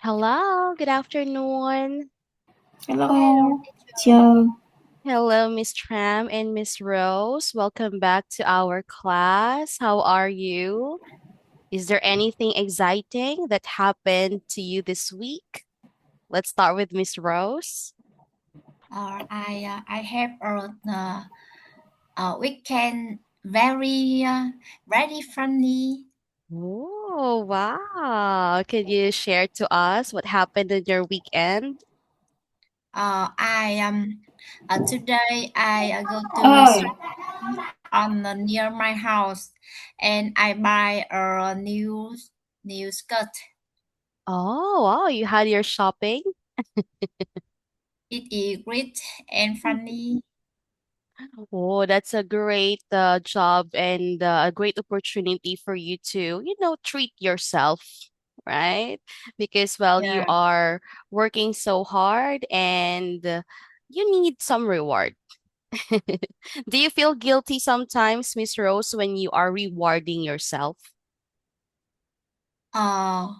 Hello, good afternoon. Hello, Hello, teacher. teacher. Hello, Miss Tram and Miss Rose. Welcome back to our class. How are you? Is there anything exciting that happened to you this week? Let's start with Miss Rose. I have a weekend very funny. Oh, wow. Can you share to us what happened in your weekend? I Today I go to a Ơi, shop on near my house, and I buy a new skirt. Oh, wow. You had your shopping? It is great and funny. Oh, that's a great job and a great opportunity for you to, treat yourself, right? Because, well, you Yeah. are working so hard and you need some reward. Do you feel guilty sometimes, Miss Rose, when you are rewarding yourself? Uh,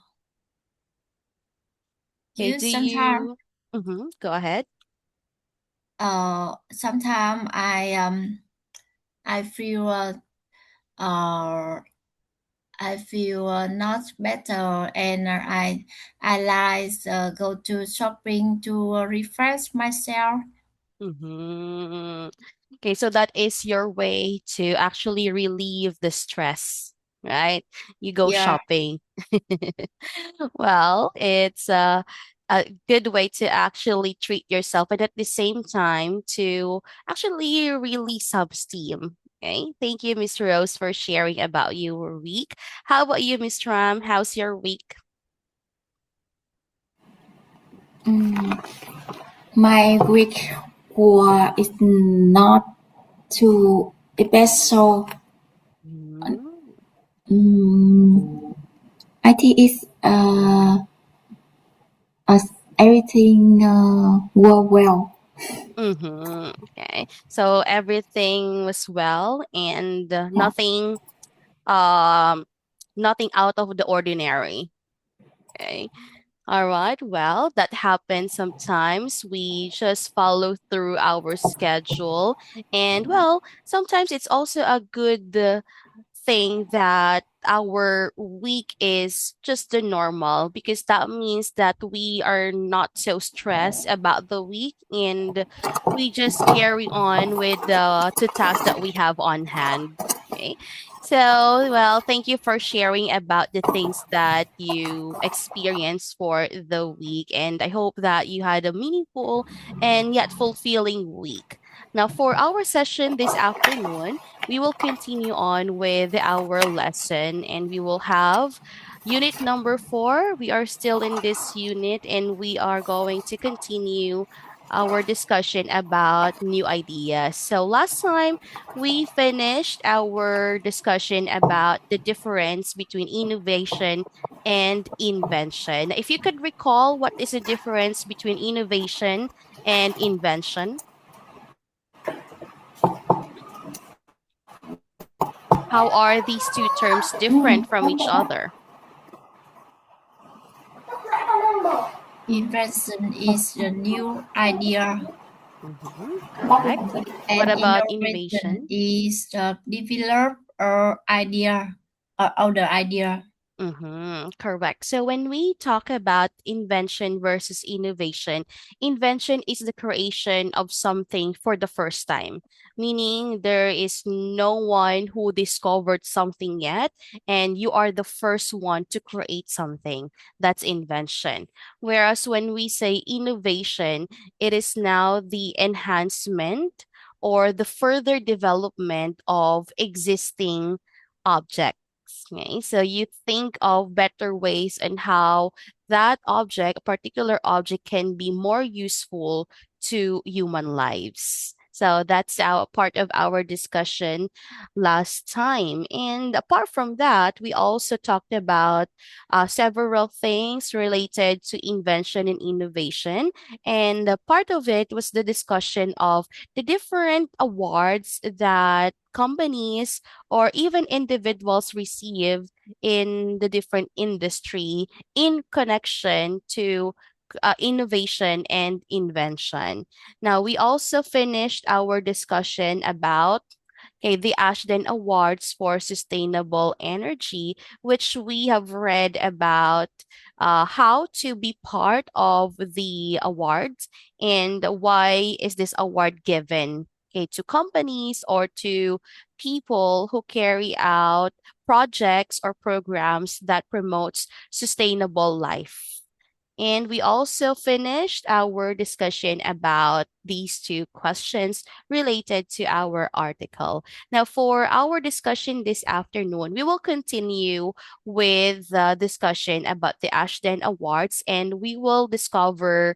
Okay, you do sometimes you? Go ahead. sometimes I feel uh I feel not better, and I like go to shopping to refresh myself. Mm-hmm. Okay, so that is your way to actually relieve the stress, right? You go Yeah. shopping. Well, it's a good way to actually treat yourself and at the same time to actually release some steam. Okay, thank you, Miss Rose, for sharing about your week. How about you, Miss Ram? How's your week? mm, my week is not too special. Mm. Mm, I think it's as everything work well. Mm-hmm. Okay. So everything was well and Yeah. um nothing out of the ordinary. Okay. All right. Well, that happens sometimes. We just follow through our schedule. And well, sometimes it's also a good thing that our week is just the normal because that means that we are not so stressed about the week and we just carry on with the two tasks that we have on hand. Okay. So, well, thank you for sharing about the things that you experienced for the week. And I hope that you had a meaningful and yet fulfilling week. Now, for our session this afternoon, we will continue on with our lesson and we will have unit number 4. We are still in this unit and we are going to continue our discussion about new ideas. So last time we finished our discussion about the difference between innovation and invention. If you could recall, what is the difference between innovation and invention? How are these two terms different from each other? Invention is a new idea, Correct. What and about innovation innovation? is the develop or idea or other idea. Correct. So when we talk about invention versus invention is the creation of something for the first time, meaning there is no one who discovered something yet, and you are the first one to create something. That's invention. Whereas when we say innovation, it is now the enhancement or the further development of existing objects. Okay, so you think of better ways and how that object, a particular object, can be more useful to human lives. So that's our part of our discussion last time. And apart from that, we also talked about several things related to invention and innovation. And part of it was the discussion of the different awards that companies or even individuals receive in the different industry in connection to innovation and invention. Now, we also finished our discussion about the Ashden Awards for Sustainable Energy, which we have read about how to be part of the awards and why is this award given to companies or to people who carry out projects or programs that promotes sustainable life. And we also finished our discussion about these two questions related to our article. Now, for our discussion this afternoon, we will continue with the discussion about the Ashden Awards, and we will discover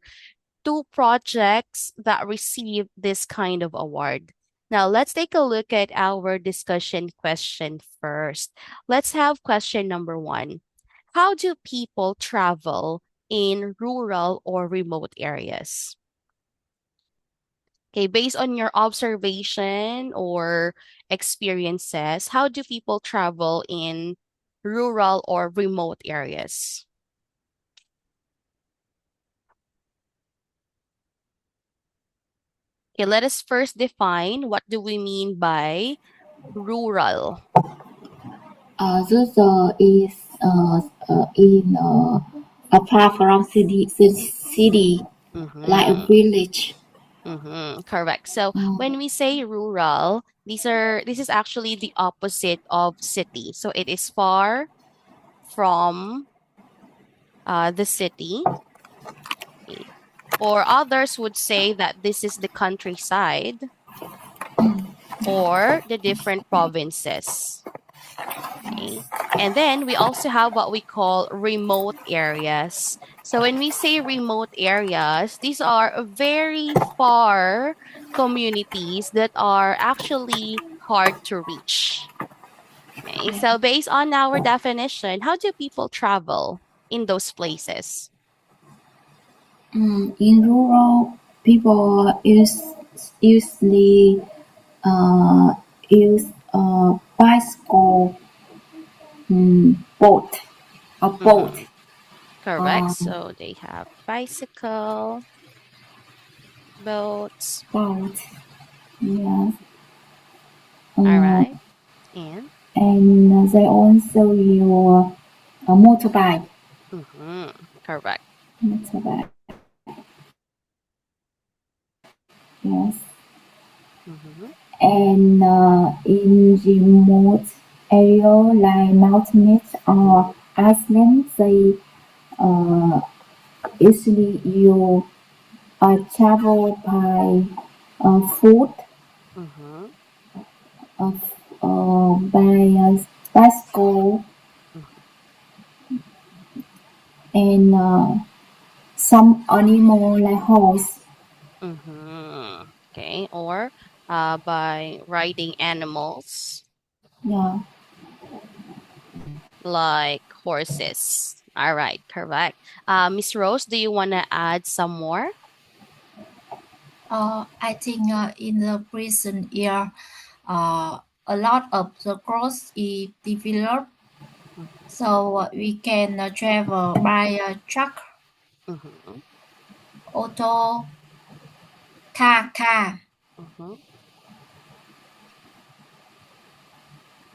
two projects that received this kind of award. Now, let's take a look at our discussion question first. Let's have question number one. How do people travel in rural or remote areas? Okay, based on your observation or experiences, how do people travel in rural or remote areas? Okay, let us first define what do we mean by rural. This is in apart from city like a Mm-hmm. village. Mm-hmm. Correct. So when Uh, we say rural, this is actually the opposite of city. So it is far from the city. Okay. Or others would say that this is the countryside or the different provinces. Okay. And then we also have what we call remote areas. So when we say remote areas, these are very far communities that are actually hard to reach. Okay. yeah. So based on our definition, how do people travel in those places? In rural, people usually uh, use a bicycle, boat, a boat, Mm-hmm. Correct. uh, So they have bicycle, boats. boat, yes, All uh, right. And and they also use a motorbike, mm-hmm. Correct. motorbike, yes, Mm-hmm. and in remote area like mountains or islands, they uh, usually use travel by foot, Mm-hmm. uh, by bicycle, and some animal like horse. Mm-hmm. Okay. Or by riding animals Yeah. like horses. All right. Correct. Miss Rose, do you want to add some more? I think in the recent year, a lot of the growth is developed, so we can travel by truck, Mm-hmm. auto, car. Mm-hmm.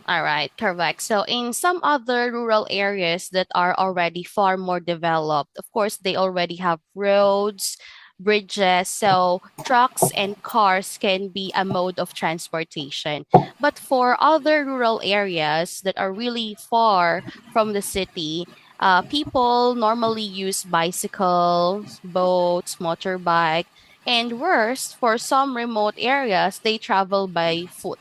All right, correct. So in some other rural areas that are already far more developed, of course, they already have roads, bridges, so trucks and cars can be a mode of transportation. But for other rural areas that are really far from the city, people normally use bicycles, boats, motorbike, and worse, for some remote areas, they travel by foot.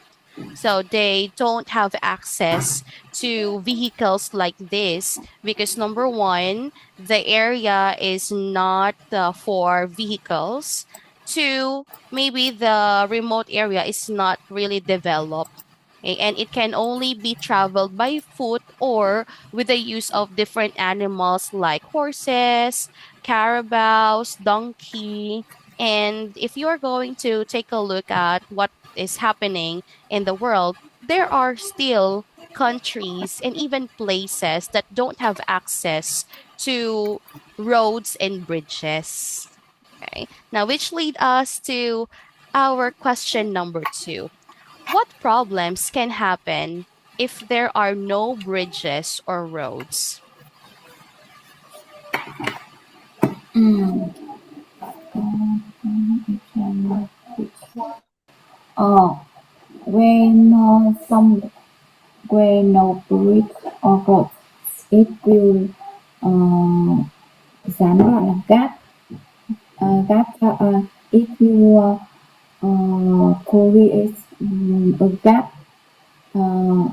So they don't have access to vehicles like this because number one, the area is not for vehicles. Two, maybe the remote area is not really developed. Okay, and it can only be traveled by foot or with the use of different animals like horses, carabaos, donkey. And if you're going to take a look at what is happening in the world, there are still countries and even places that don't have access to roads and bridges. Okay. Now, which lead us to our question number two. What problems can happen if there are no bridges or roads? Mm. Uh, when when no brick or road, it will uh, gián đoạn là it will create a gap, uh,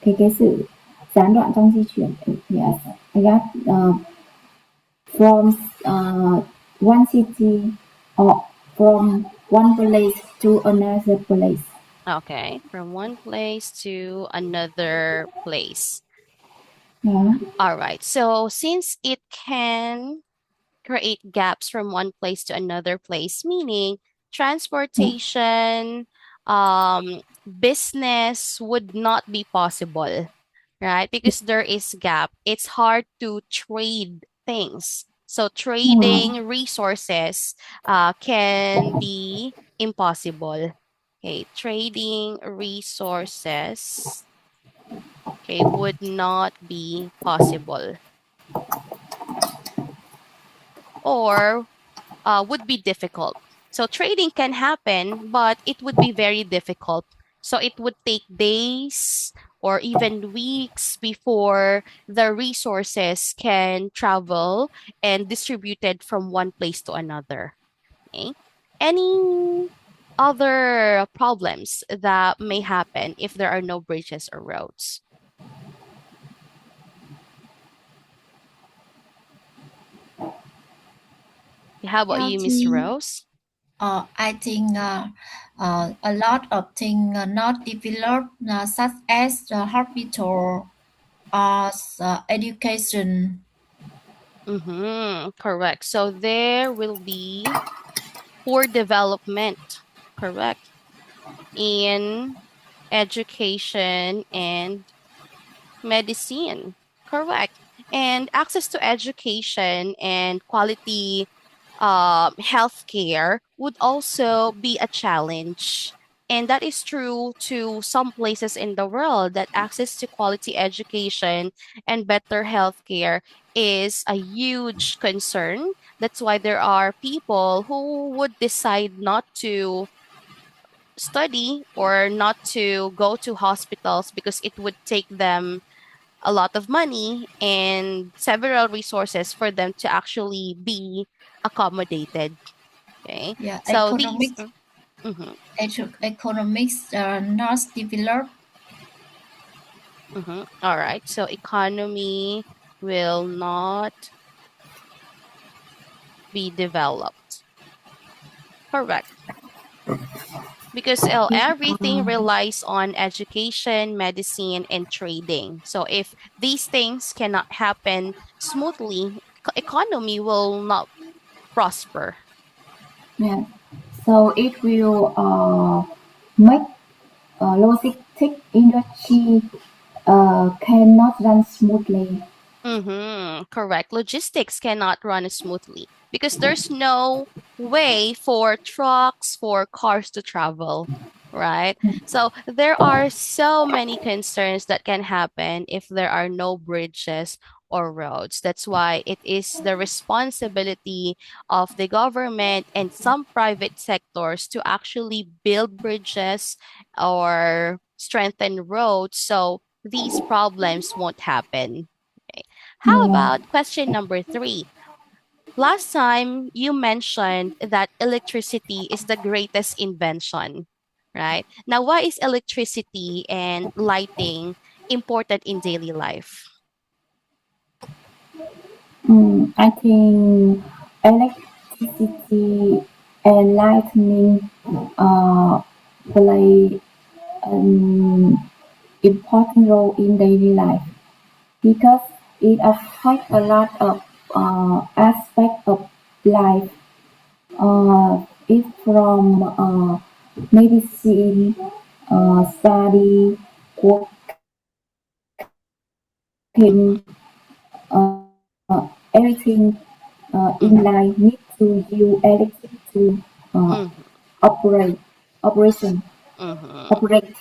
cái sự gián đoạn trong di chuyển. Yes, a gap from one city or from one place to another place. Okay, from one place to another place. Yeah. All right. So, since it can create gaps from one place to another place, meaning Yeah. transportation, business would not be possible, right? Because there is gap. It's hard to trade things. So Yeah. trading resources can be impossible. Okay, trading resources, okay, would not be possible or would be difficult. So trading can happen, but it would be very difficult. So it would take days or even weeks before the resources can travel and distributed from one place to another. Okay? Any other problems that may happen if there are no bridges or roads? How about you, Miss LT, Rose? I think a lot of things not developed, such as the hospital or education. Mm-hmm, correct. So there will be poor development, correct, in education and medicine, correct. And access to education and quality healthcare would also be a challenge. And that is true to some places in the world that access to quality education and better healthcare is a huge concern. That's why there are people who would decide not to study or not to go to hospitals because it would take them a lot of money and several resources for them to actually be accommodated. Okay. Yeah, So these, mhm, economics not developed. all right. So economy will not be developed. Correct. Because everything relies on education, medicine, and trading. So if these things cannot happen smoothly, economy will not prosper. Yeah. So it will make logistic industry cannot run smoothly. Mm-hmm, correct. Logistics cannot run smoothly because there's no way for trucks, for cars to travel, right? So there are so many concerns that can happen if there are no bridges or roads. That's why it is the responsibility of the government and some private sectors to actually build bridges or strengthen roads so these problems won't happen. How Yeah. about question number three? Last time you mentioned that electricity is the greatest invention, right? Now, why is electricity and lighting important in daily life? I think electricity. and lightning play an important role in daily life because it affects a lot of aspects of life. It's from medicine, study, working, Mm-hmm. everything in Mm-hmm. life needs to use electricity to Mm-hmm. operate, operation, Mm-hmm. operate.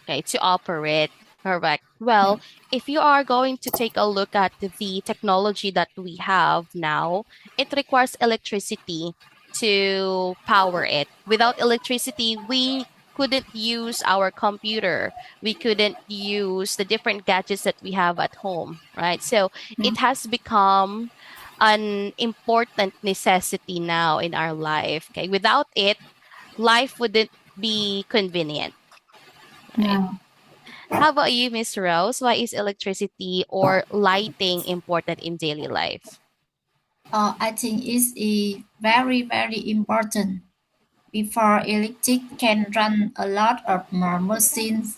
Okay, to operate. Correct. Well, if you are going to take a look at the technology that we have now, it requires electricity to power it. Without electricity, we couldn't use our computer. We couldn't use the different gadgets that we have at home, right? So it has become an important necessity now in our life. Okay. Without it, life wouldn't be convenient, right? Yeah. How about you, Miss Rose? Why is electricity or lighting important in daily life? I think it's very, very important. Before electric can run a lot of more machines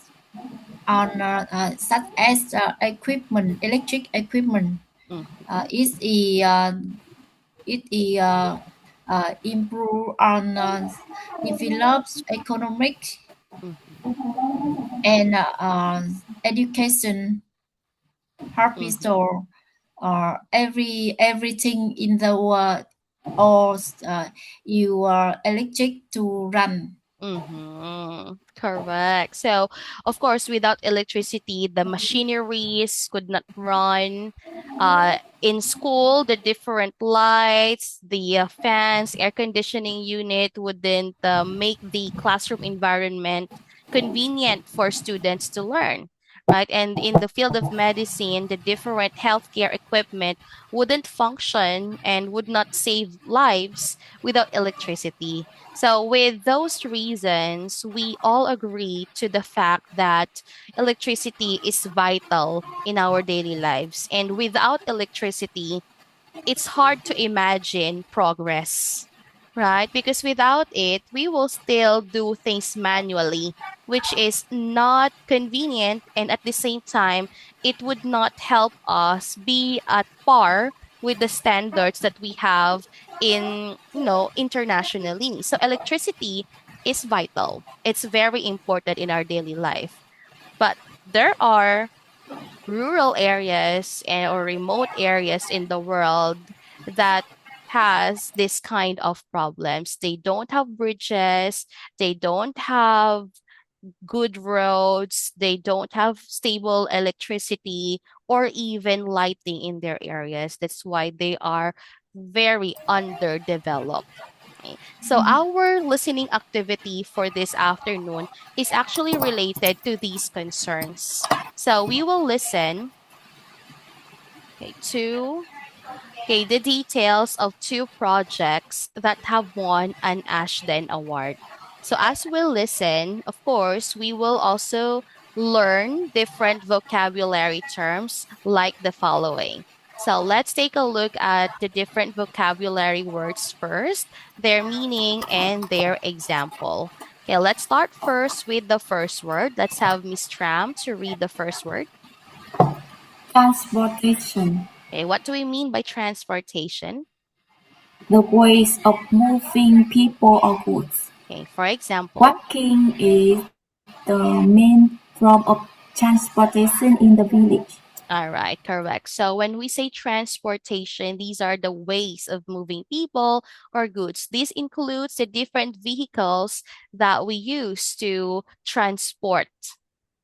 on such as equipment, electric equipment. Mm-hmm. It's it is improve on develops economic Mm-hmm. and education, Mm-hmm. hospital, or everything in the world, or you are electric to run. Mm-hmm. Correct. So, of course, without electricity, the machineries could not run. In school, the different lights, the fans, air conditioning unit wouldn't make the classroom environment convenient for students to learn, right? And in the field of medicine, the different healthcare equipment wouldn't function and would not save lives without electricity. So, with those reasons, we all agree to the fact that electricity is vital in our daily lives. And without electricity, it's hard to imagine progress, right? Because without it, we will still do things manually, which is not convenient. And at the same time, it would not help us be at par with the standards that we have in, internationally. So electricity is vital. It's very important in our daily life. But there are rural areas or remote areas in the world that has this kind of problems. They don't have bridges, they don't have good roads, they don't have stable electricity or even lighting in their areas. That's why they are very underdeveloped. Okay. So, our listening activity for this afternoon is actually related to these concerns. So, we will listen, okay, to the details of two projects that have won an Ashden Award. So as we listen, of course, we will also learn different vocabulary terms like the following. So let's take a look at the different vocabulary words first, their meaning and their example. Okay, let's start first with the first word. Let's have Miss Tram to read the first word. Transportation, Okay, what do we mean by transportation? the ways of moving people or goods. Okay, for example, Walking is the main form of transportation in the village. all right, correct. So when we say transportation, these are the ways of moving people or goods. This includes the different vehicles that we use to transport.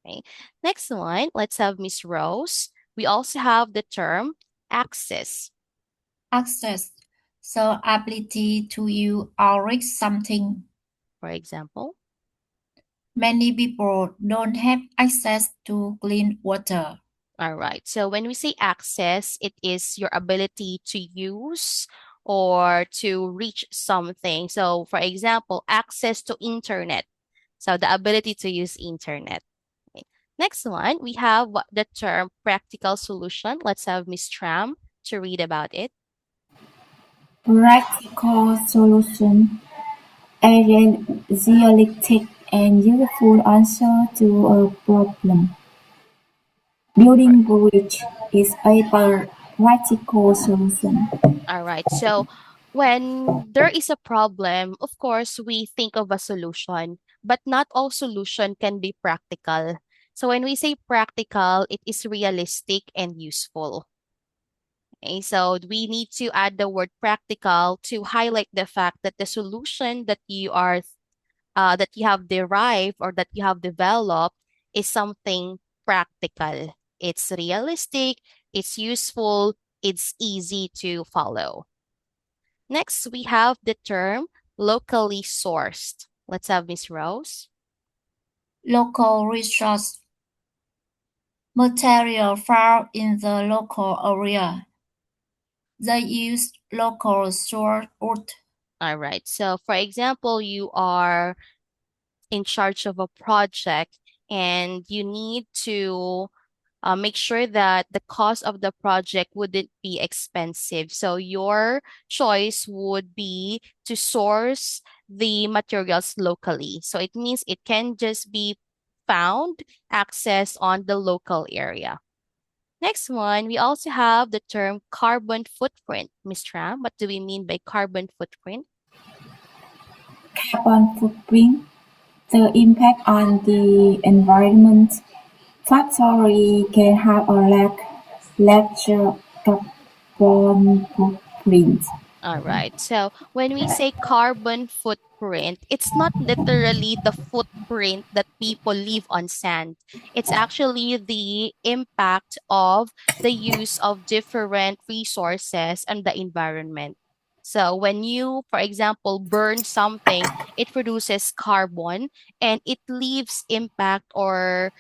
Okay. Next one, let's have Miss Rose. We also have the term access, Access, so ability to use or reach something. for example. Many people don't have access to clean water. All right. So when we say access, it is your ability to use or to reach something. So for example, access to internet. So the ability to use internet. Okay. Next one, we have the term practical solution. Let's have Miss Tram to read about it. Practical solution A realistic and useful answer to a problem. Building bridge is a practical solution. All right. So when there is a problem, of course, we think of a solution, but not all solution can be practical. So when we say practical, it is realistic and useful. Okay, so we need to add the word practical to highlight the fact that the solution that you have derived or that you have developed is something practical. It's realistic, it's useful, it's easy to follow. Next, we have the term locally sourced. Let's have Miss Rose. Local resource material found in the local area. They use local source wood. All right. So, for example, you are in charge of a project and you need to make sure that the cost of the project wouldn't be expensive. So your choice would be to source the materials locally. So it means it can just be found, accessed on the local area. Next one, we also have the term carbon footprint. Ms. Tram, what do we mean by carbon footprint? Carbon footprint, the impact on the environment. Factory can have a larger carbon footprint. All right. So when we say carbon footprint, it's not literally the footprint that people leave on sand. It's actually the impact of the use of different resources and the environment. So when you, for example, burn something, it produces carbon and it leaves impact or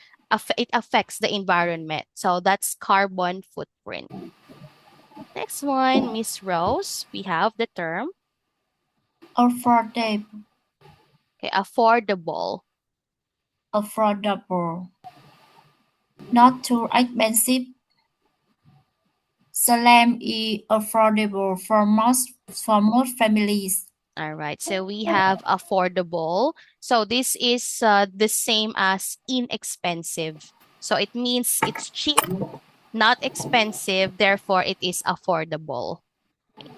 it affects the environment. So that's carbon footprint. Next one, Miss Rose, we have the term Affordable. okay, affordable. Affordable. Not too expensive. Salem is affordable for most families. All right, so we have affordable. So this is the same as inexpensive. So it means it's cheap, not expensive, therefore it is affordable. Okay.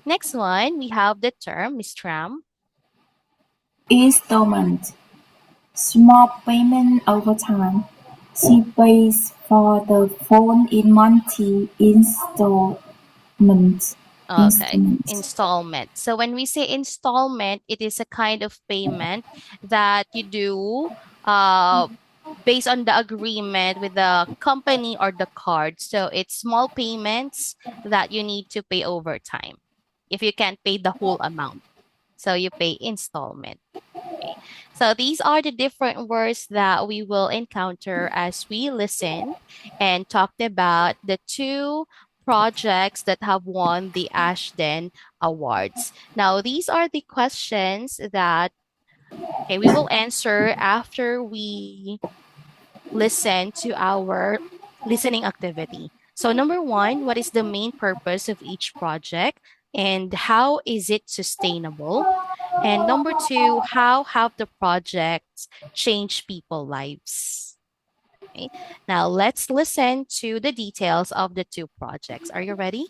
Next one, we have the term, Miss Tram. Installment, small payment over time. She pays for the phone in monthly installments. Okay, installment. So when we say installment, it is a kind of payment that you do based on the agreement with the company or the card. So it's small payments that you need to pay over time if you can't pay the whole amount. So you pay installment. Okay. So these are the different words that we will encounter as we listen and talked about the two projects that have won the Ashden Awards. Now, these are the questions that we will answer after we listen to our listening activity. So, number one, what is the main purpose of each project and how is it sustainable? And number two, how have the projects changed people's lives? Okay. Now, let's listen to the details of the two projects. Are you ready?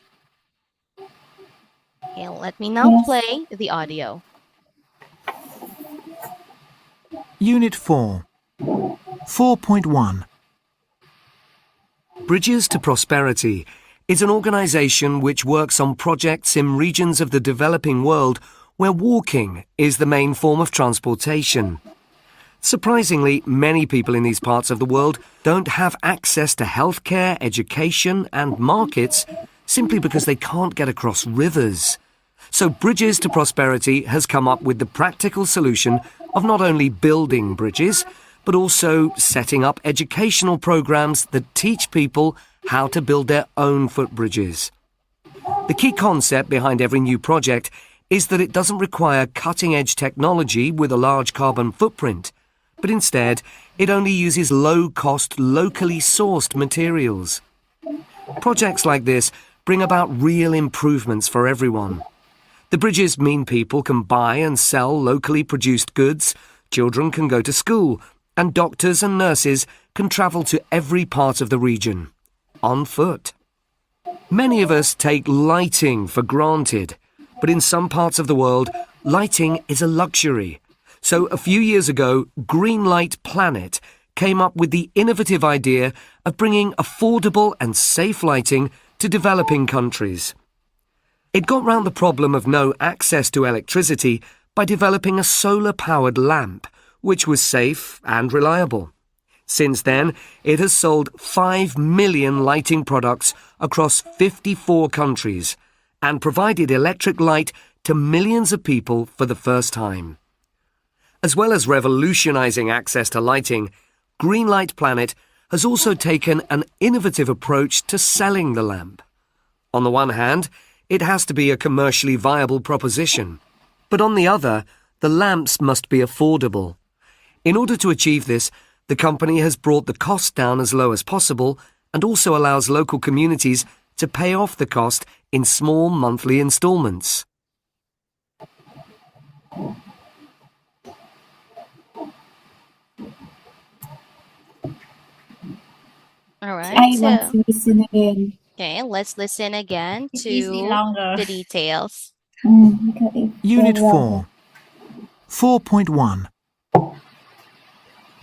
Okay, let me now Yes. play the audio. Unit 4 4.1 Bridges to Prosperity is an organisation which works on projects in regions of the developing world where walking is the main form of transportation. Surprisingly, many people in these parts of the world don't have access to healthcare, education and markets simply because they can't get across rivers. So Bridges to Prosperity has come up with the practical solution of not only building bridges, but also setting up educational programs that teach people how to build their own footbridges. The key concept behind every new project is that it doesn't require cutting-edge technology with a large carbon footprint, but instead it only uses low-cost, locally sourced materials. Projects like this bring about real improvements for everyone. The bridges mean people can buy and sell locally produced goods, children can go to school, and doctors and nurses can travel to every part of the region, on foot. Many of us take lighting for granted, but in some parts of the world, lighting is a luxury. So a few years ago, Greenlight Planet came up with the innovative idea of bringing affordable and safe lighting to developing countries. It got round the problem of no access to electricity by developing a solar-powered lamp, which was safe and reliable. Since then, it has sold 5 million lighting products across 54 countries and provided electric light to millions of people for the first time. As well as revolutionizing access to lighting, Greenlight Planet has also taken an innovative approach to selling the lamp. On the one hand, it has to be a commercially viable proposition, but on the other, the lamps must be affordable. In order to achieve this, the company has brought the cost down as low as possible and also allows local communities to pay off the cost in small monthly installments. All right. I want to listen again. Okay, let's listen again It is to longer. the details. Okay. Unit Very well. 4. 4.1.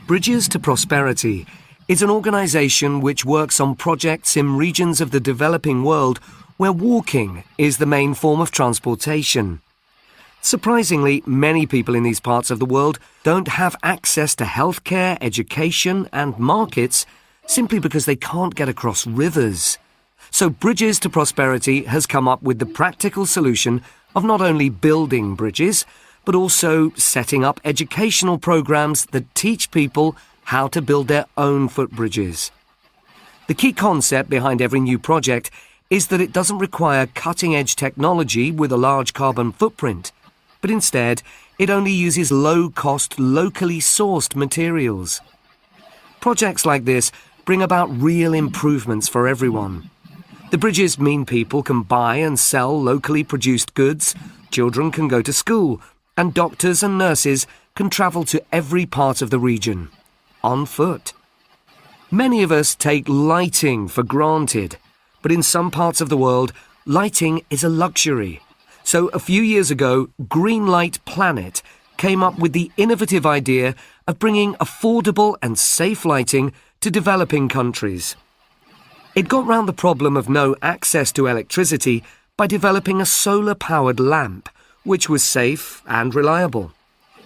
Bridges to Prosperity is an organisation which works on projects in regions of the developing world where walking is the main form of transportation. Surprisingly, many people in these parts of the world don't have access to healthcare, education and markets simply because they can't get across rivers. So Bridges to Prosperity has come up with the practical solution of not only building bridges, but also setting up educational programs that teach people how to build their own footbridges. The key concept behind every new project is that it doesn't require cutting-edge technology with a large carbon footprint, but instead it only uses low-cost, locally sourced materials. Projects like this bring about real improvements for everyone. The bridges mean people can buy and sell locally produced goods, children can go to school, and doctors and nurses can travel to every part of the region, on foot. Many of us take lighting for granted, but in some parts of the world, lighting is a luxury. So a few years ago, Greenlight Planet came up with the innovative idea of bringing affordable and safe lighting to developing countries. It got round the problem of no access to electricity by developing a solar-powered lamp, which was safe and reliable.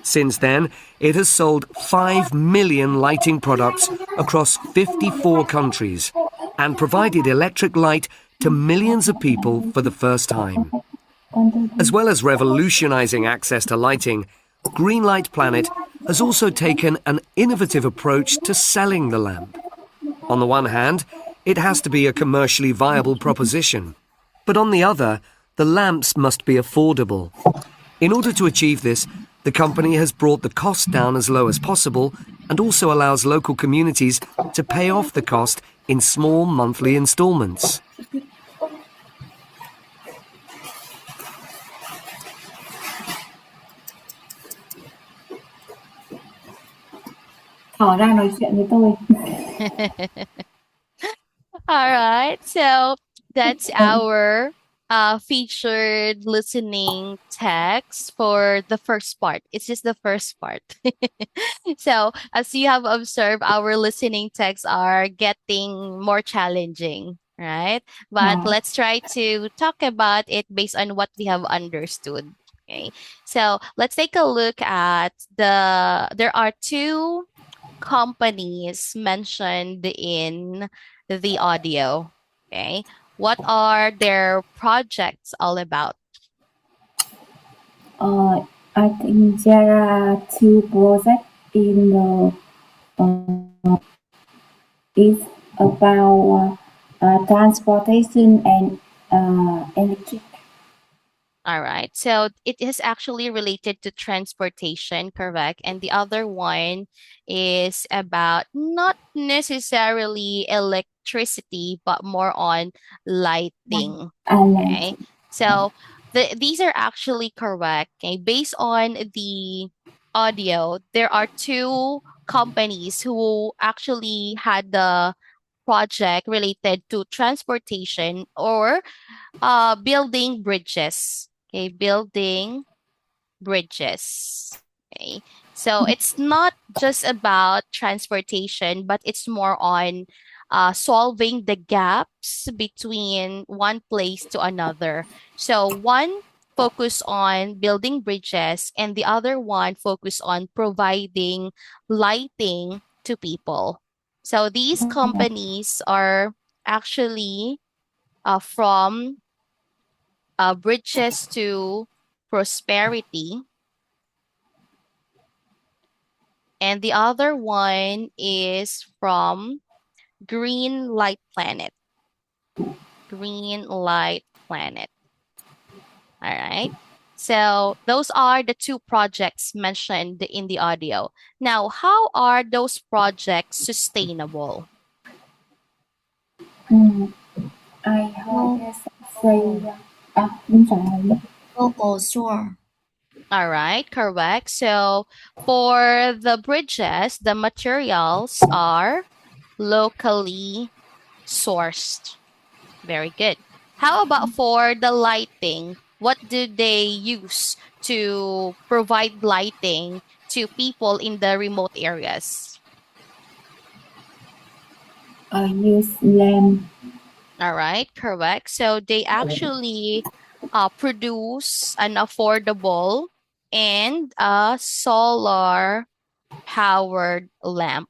Since then, it has sold 5 million lighting products across 54 countries and provided electric light to millions of people for the first time. As well as revolutionizing access to lighting, Greenlight Planet has also taken an innovative approach to selling the lamp. On the one hand, it has to be a commercially viable proposition, but on the other, the lamps must be affordable. In order to achieve this, the company has brought the cost down as low as possible and also allows local communities to pay off the cost in small monthly installments. Thỏ ra nói chuyện với tôi. All right, so that's our featured listening text for the first part. It's just the first part. So, as you have observed, our listening texts are getting more challenging, right? But let's try to talk about it based on what we have understood. Okay, so let's take a look at there are two companies mentioned in the audio. Okay, what are their projects all about? I think there are two projects in the it's about transportation and electric. All right. So it is actually related to transportation, correct? And the other one is about not necessarily electricity, but more on lighting. Okay. So These are actually correct. Okay, based on the audio, there are two companies who actually had the project related to transportation or building bridges. Okay, building bridges. Okay. So it's not just about transportation, but it's more on solving the gaps between one place to another. So one focus on building bridges and the other one focus on providing lighting to people. So these companies are actually from bridges to prosperity. And the other one is from Green Light Planet. Green Light Planet. All right. So those are the two projects mentioned in the audio. Now, how are those projects sustainable? Ai hỏi Go, say đúng rồi. local sure. All right, correct. So for the bridges, the materials are locally sourced. Very good. How about for the lighting? What do they use to provide lighting to people in the remote areas? Use lamp. All right, correct. So they actually produce an affordable and a solar powered lamp,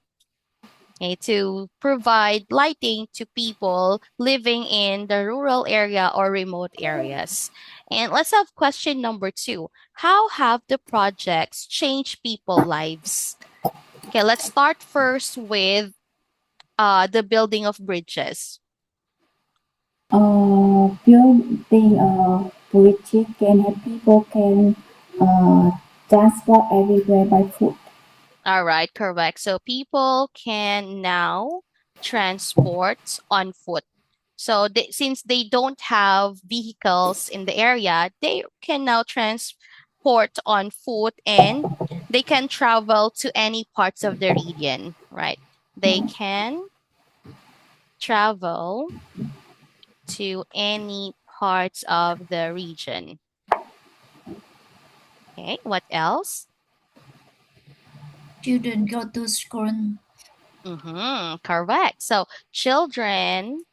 okay, to provide lighting to people living in the rural area or remote areas. And let's have question number 2. How have the projects changed people's lives? Okay, let's start first with the building of bridges. Building bridges can help people can transport everywhere by foot. All right, correct. So people can now transport on foot. So since they don't have vehicles in the area, they can now transport on foot and they can travel to any parts of the region, right? They can travel to any parts of the region. Okay, what else? Children go to school. Correct. So children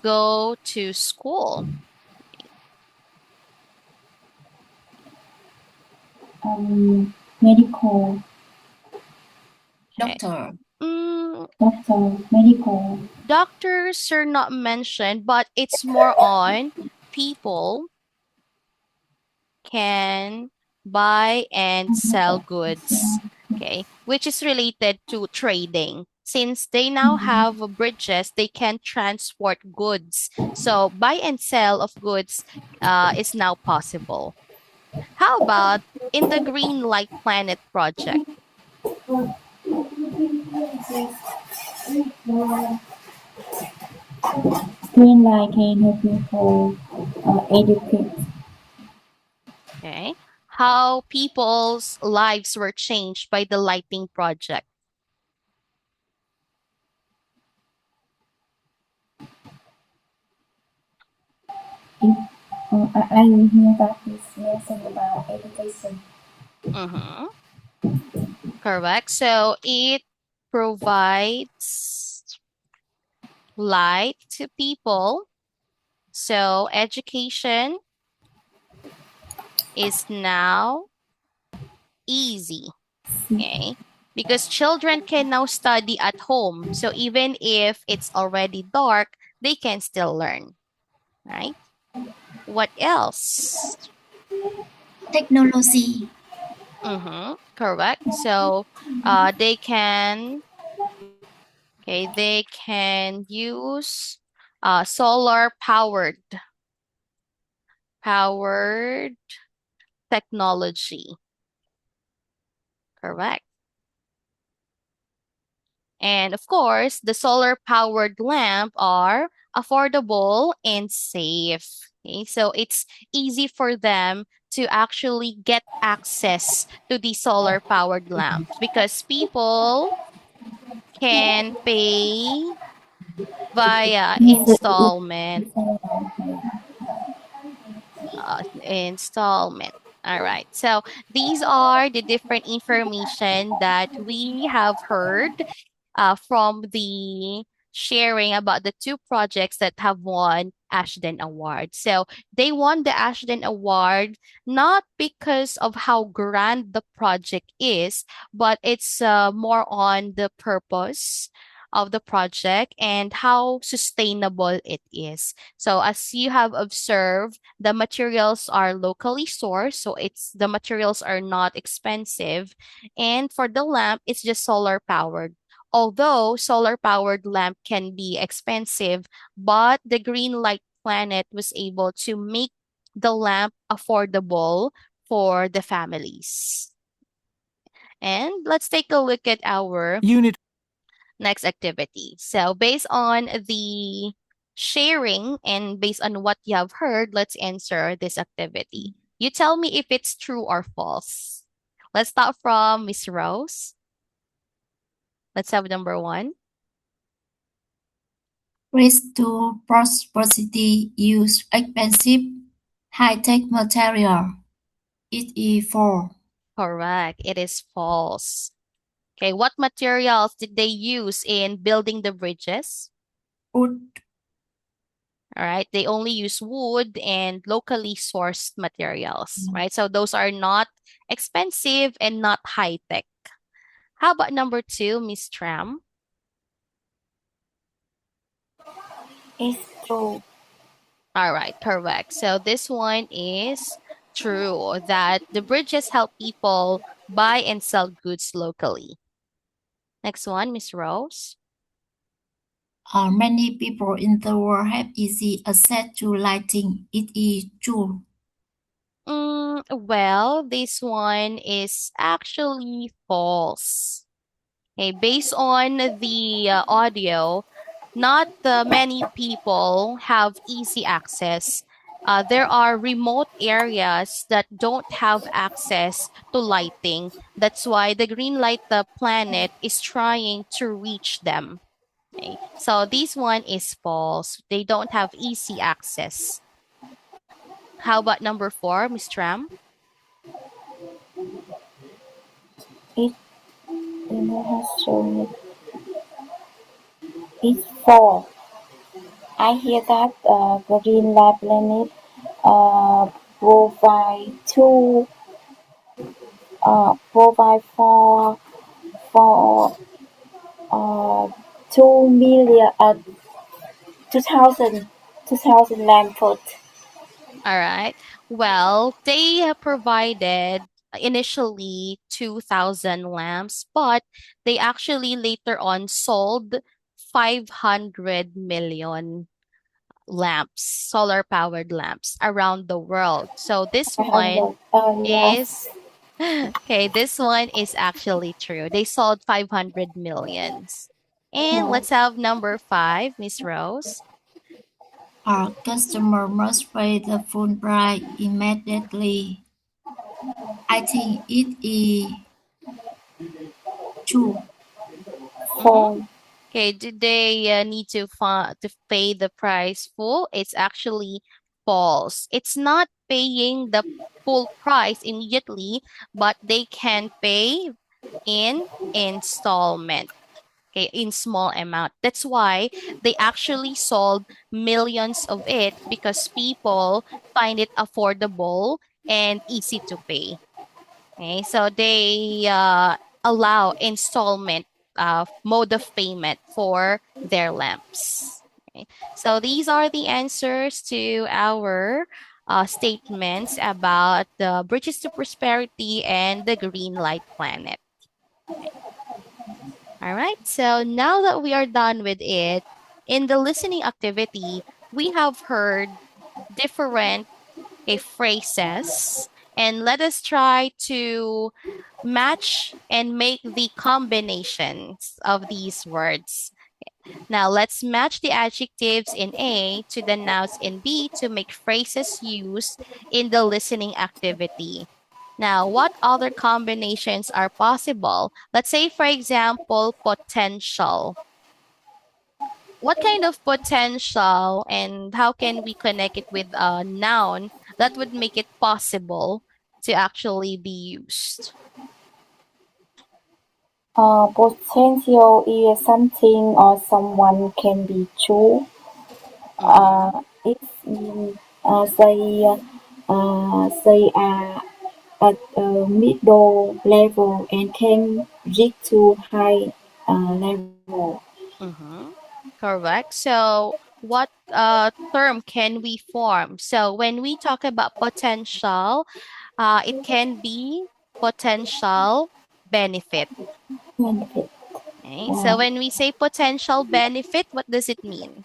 go to school. Medical, Okay. Doctor. Mm, doctor, medical. doctors are not mentioned, but it's more on people can buy and sell goods, okay, which is related to trading. Since they now have bridges, they can transport goods. So buy and sell of goods is now possible. How about in the Green Light Planet project? Green light can help people educate. Okay. How people's lives were changed by the lighting project. If, I will hear that is lesson about education. Mm-hmm. Correct. So it provides light to people. So education is now easy. Okay. Because children can now study at home. So even if it's already dark, they can still learn. Right? What else? Technology. Correct. So they can they can use solar powered technology. Correct. And of course, the solar powered lamp are affordable and safe. Okay, so it's easy for them to actually get access to the solar powered lamps because people can pay via installment. Installment. All right. So these are the different information that we have heard from the sharing about the two projects that have won Ashden Award. So they won the Ashden Award not because of how grand the project is, but it's more on the purpose of the project and how sustainable it is. So as you have observed, the materials are locally sourced, so it's the materials are not expensive. And for the lamp, it's just solar powered. Although solar powered lamp can be expensive, but the Green Light Planet was able to make the lamp affordable for the families. And let's take a look at our Unit next activity. So, based on the sharing and based on what you have heard, let's answer this activity. You tell me if it's true or false. Let's start from Miss Rose. Let's have number one. Race to prosperity use expensive high-tech material. It is for Correct. It is false. Okay, what materials did they use in building the bridges? wood. All right, they only use wood and locally sourced materials, right? So those are not expensive and not high tech. How about number two, Miss Tram? It's true. All right, correct. So this one is true that the bridges help people buy and sell goods locally. Next one, Miss Rose. Many people in the world have easy access to lighting. It is true. Well, this one is actually false. Okay, based on the audio, not many people have easy access. There are remote areas that don't have access to lighting. That's why the Green Light the Planet is trying to reach them. Okay, so this one is false. They don't have easy access. How about number four, Miss Tram? It has shown it. It's four. I hear that Green Lab Planet provide provide for uh, 2 million 2000 lamp foot. All right. Well, they provided initially 2,000 lamps, but they actually later on sold 500 million lamps, solar powered lamps around the world. So this one 500. is Yes. okay, this one is actually true. They sold 500 millions. And let's Yes. have number five, Miss Rose. Our customer must pay the full price immediately. I think it is true. Mm-hmm. For Okay, do they need to pay the price full? It's actually false. It's not paying the full price immediately, but they can pay in installment. Okay, in small amount. That's why they actually sold millions of it because people find it affordable and easy to pay. Okay, so they allow installment mode of payment for their lamps. Okay, so these are the answers to our statements about the Bridges to Prosperity and the Green Light Planet. All right, so now that we are done with it, in the listening activity, we have heard different phrases, and let us try to match and make the combinations of these words. Now let's match the adjectives in A to the nouns in B to make phrases used in the listening activity. Now, what other combinations are possible? Let's say, for example, potential. What kind of potential and how can we connect it with a noun that would make it possible to actually be used? Potential is something or someone can be true. Mm-hmm. It's they are at a middle level and can reach to high level. Mm-hmm. Correct. So, what term can we form? So, when we talk about potential, it can be potential benefit. Benefit. Okay. So, Yeah. when we say potential benefit, what does it mean?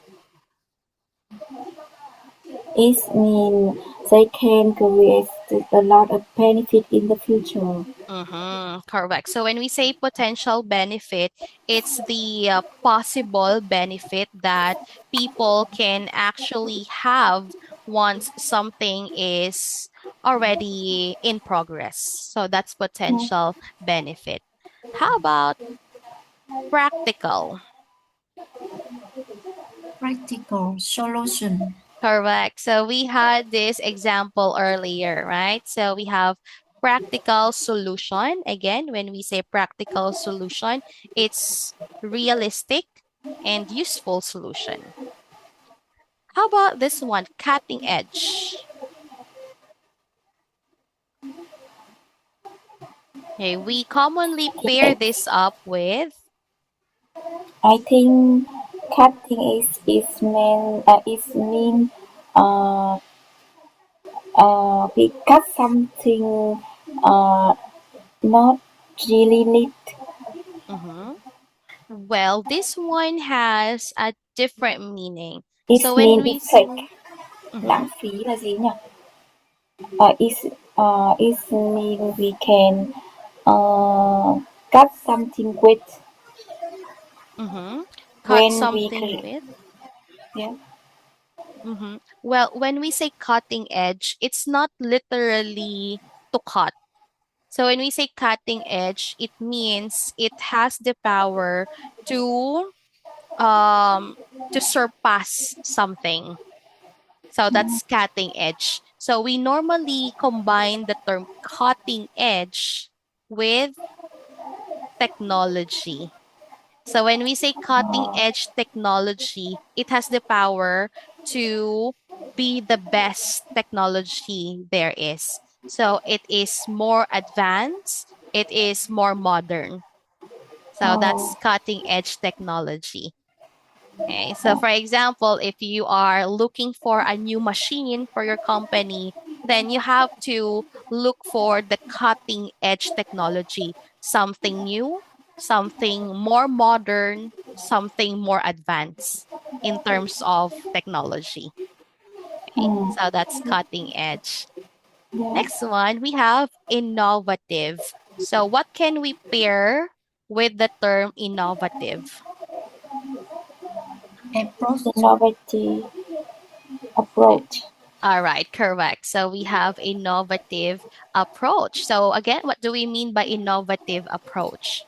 It means they can create a lot of benefit in the future. Mm-hmm, correct. So when we say potential benefit, it's the possible benefit that people can actually have once something is already in progress. So that's Mm. potential benefit. How about practical? Practical solution. Correct. So we had this example earlier, right? So we have practical solution. Again, when we say practical solution, it's realistic and useful solution. How about this one, cutting edge? Okay, we commonly pair It, this up with I think cutting is mean uh, we cut something uh, not really neat. mhm. Well, this one has a different meaning. It So when mean we effect. say, Lãng mhm, phí là gì nhỉ? It mean we can cut something with mhm, cut when we something create. with. Yeah. Mm-hmm. Well, when we say cutting edge, it's not literally to cut. So when we say cutting edge, it means it has the power to um to surpass something. So that's cutting edge. So we normally combine the term cutting edge with technology. So when we say cutting Uh, edge technology, it has the power to be the best technology there is. So it is more advanced, it is more modern. So uh, that's cutting edge technology. Okay, so for example, if you are looking for a new machine for your company, then you have to look for the cutting edge technology, something new, something more modern, something more advanced in terms of technology. Okay, mm, so that's cutting edge. yeah. Next one, we have innovative. So, what can we pair with the term innovative? Approach. Innovative approach. All right, correct. So we have innovative approach. So again, what do we mean by innovative approach?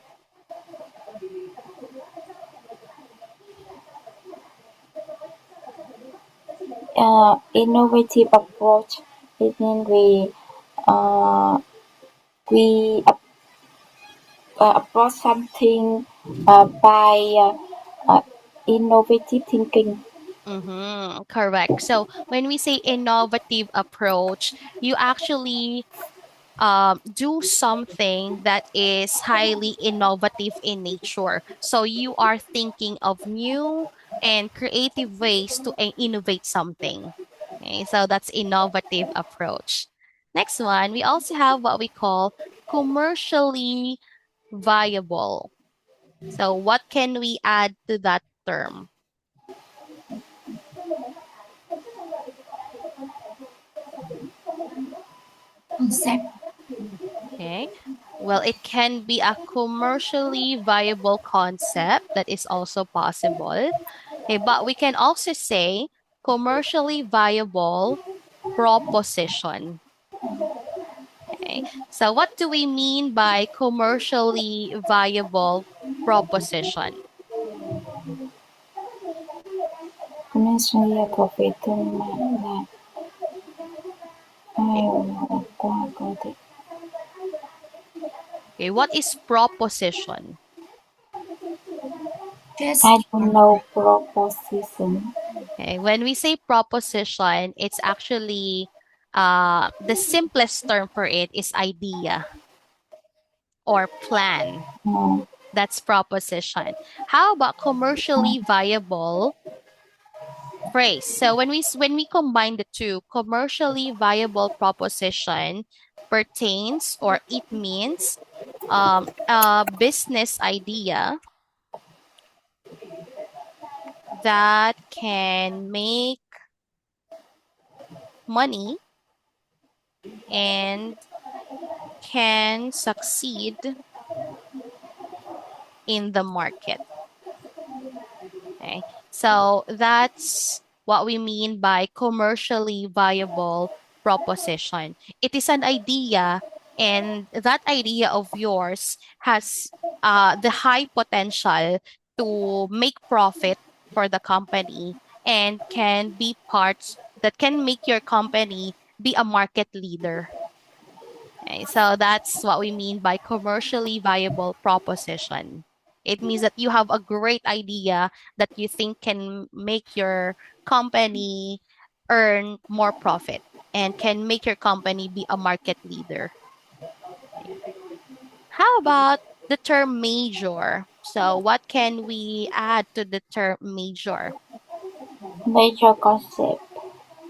Innovative approach. It means uh, we approach something by innovative thinking. Mm-hmm, correct. So when we say innovative approach, you actually do something that is highly innovative in nature. So you are thinking of new and creative ways to innovate something. Okay, so that's innovative approach. Next one, we also have what we call commercially viable. So what can we add to that term? Concept. Okay. Well, it can be a commercially viable concept that is also possible. Okay, but we can also say commercially viable proposition. Okay, so what do we mean by commercially viable proposition? Commercially profitable là ai mà qua có thể Okay, what is proposition? Just I don't know proposition. Okay, when we say proposition, it's actually the simplest term for it is idea or plan. Uh, That's proposition. How about commercially viable phrase? So when we combine the two, commercially viable proposition pertains or it means a business idea that can make money and can succeed in the market. Okay. So that's what we mean by commercially viable proposition. It is an idea, and that idea of yours has the high potential to make profit for the company and can be parts that can make your company be a market leader. Okay, so that's what we mean by commercially viable proposition. It means that you have a great idea that you think can make your company earn more profit and can make your company be a market leader. Okay. How about the term major? So, what can we add to the term major? major concept.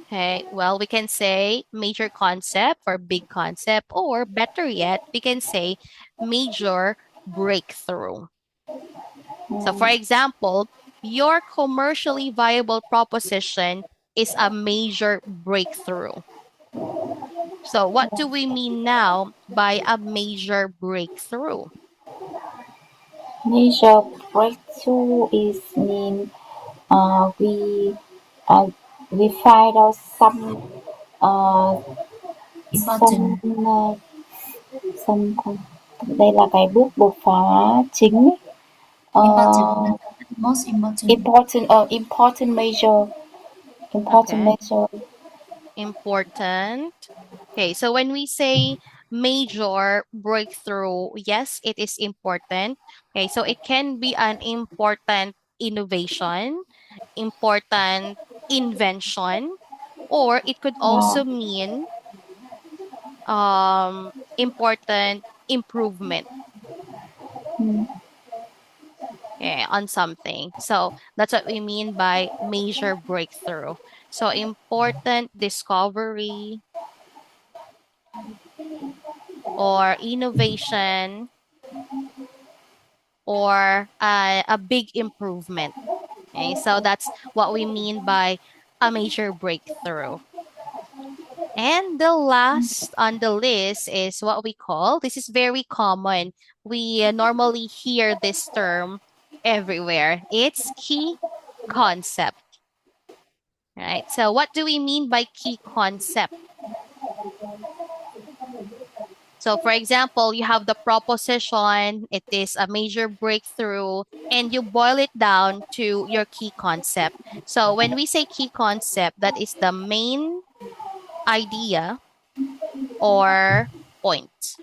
Okay, well, we can say major concept or big concept, or better yet, we can say major breakthrough. So, for Mm, example, your commercially viable proposition is a major breakthrough. So, what do we mean now by a major breakthrough? major breakthrough is mean we uh, we find out uh, some important. some đây là cái bước đột phá chính ấy. Important. Most important. Important Okay, major. important. Okay, so when we say major breakthrough, yes, it is important. Okay, so it can be an important innovation, important invention, or it could Yeah. also mean important improvement, Mm. okay, on something. So that's what we mean by major breakthrough. So important discovery or innovation or a big improvement. Okay, so that's what we mean by a major breakthrough. And the last on the list is what we call, this is very common. We normally hear this term everywhere. It's key concept, right? So, what do we mean by key concept? So, for example, you have the proposition, it is a major breakthrough, and you boil it down to your key concept. So, when we say key concept, that is the main idea or point,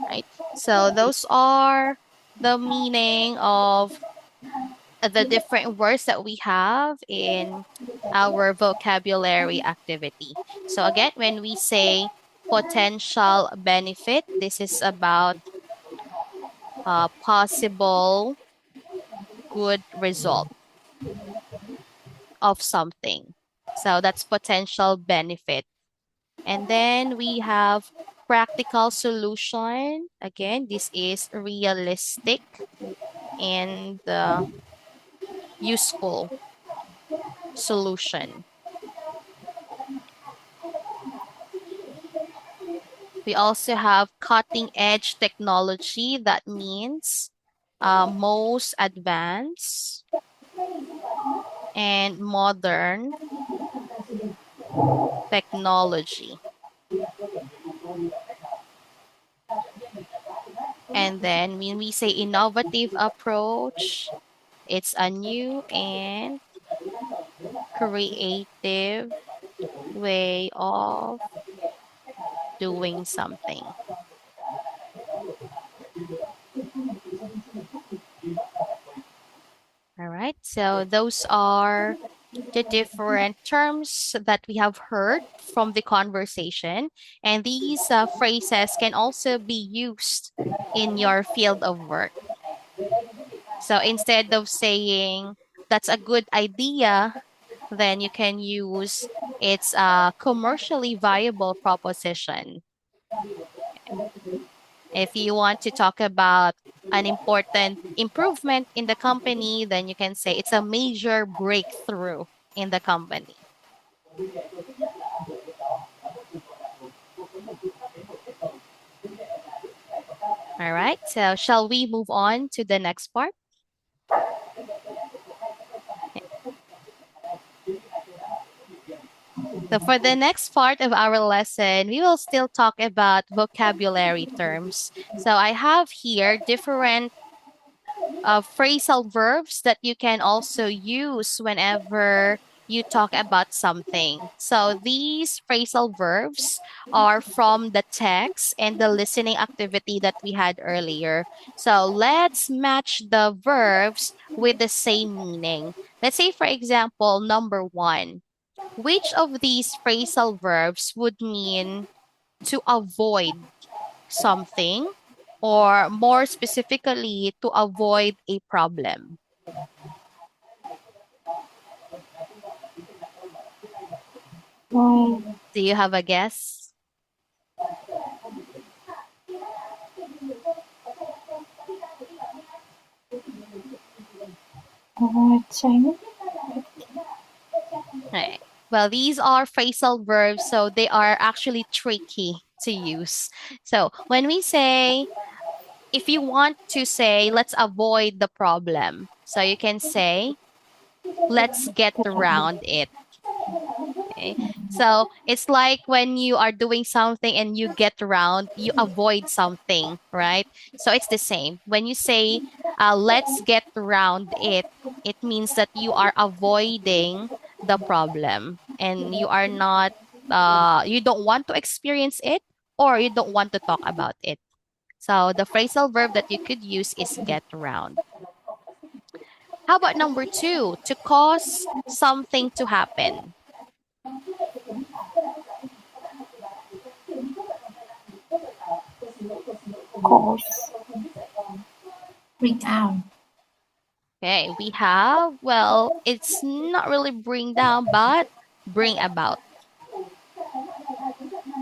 right? So, those are the meaning of the different words that we have in our vocabulary activity. So, again, when we say potential benefit, this is about possible good result of something. So, that's potential benefit. And then we have practical solution. Again, this is realistic and useful solution. We also have cutting edge technology. That means most advanced and modern technology. And then when we say innovative approach, it's a new and creative way of doing something. All right. So those are the different terms that we have heard from the conversation. And these phrases can also be used in your field of work. So instead of saying that's a good idea, then you can use it's a commercially viable proposition. If you want to talk about an important improvement in the company, then you can say it's a major breakthrough in the company. All right, so shall we move on to the next part? So, for the next part of our lesson, we will still talk about vocabulary terms. So, I have here different phrasal verbs that you can also use whenever you talk about something. So these phrasal verbs are from the text and the listening activity that we had earlier. So let's match the verbs with the same meaning. Let's say, for example, number one. Which of these phrasal verbs would mean to avoid something, or more specifically, to avoid a problem? Avoid, Do you have a guess? tránh, Right. Well, these are phrasal verbs, so they are actually tricky to use. So when we say, if you want to say, let's avoid the problem, so you can say, let's get around it. Okay. So it's like when you are doing something and you get around, you avoid something, right? So it's the same. When you say, let's get around it, it means that you are avoiding the problem and you are not, you don't want to experience it, or you don't want to talk about it. So the phrasal verb that you could use is get around. How about number two? To cause something to happen. cause, Bring out. Okay, we have, well, it's not really bring down, but bring about.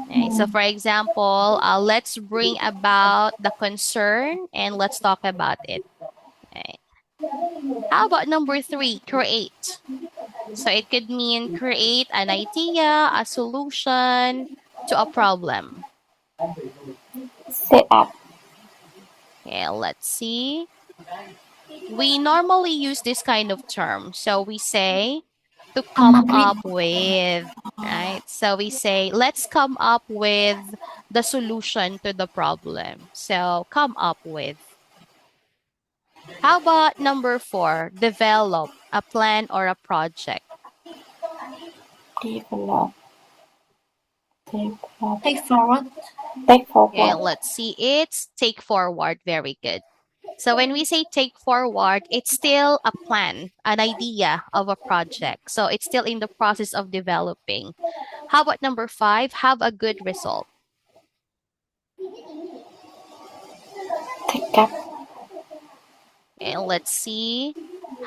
Okay, so for example, let's bring about the concern and let's talk about it. Okay. How about number three, create? So it could mean create an idea, a solution to a problem. set up, Okay, let's see. We normally use this kind of term. So we say to Come come up with. up with, right? So we say, let's come up with the solution to the problem. So come up with. How about number four, develop a plan or a project? develop, develop, Take forward. take Okay, forward, let's see. It's take forward. Very good. So when we say take forward, it's still a plan, an idea of a project. So it's still in the process of developing. How about number five? Have a good result. take up, And let's see.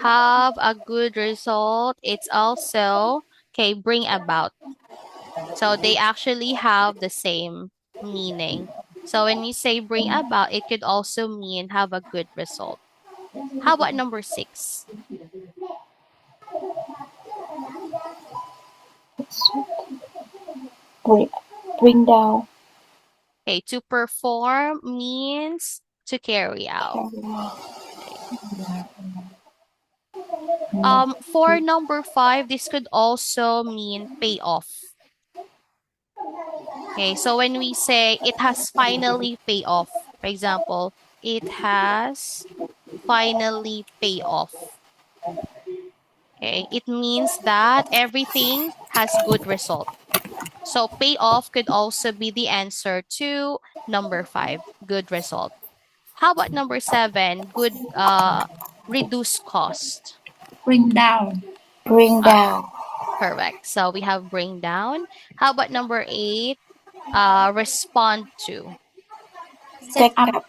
Have a good result. It's also, okay, bring about. So they actually have the same meaning. So when you say bring about, it could also mean have a good result. How about number six? bring, bring down, Okay, to perform means to carry out. For number 5, this could also mean pay off. Okay, so when we say it has finally pay off, for example, it has finally pay off. Okay, it means that everything has good result. So pay off could also be the answer to number 5, good result. How about number 7, good reduce cost? Bring down. Bring Ah, down. correct. So we have bring down. How about number 8, respond to? Set Take up. up.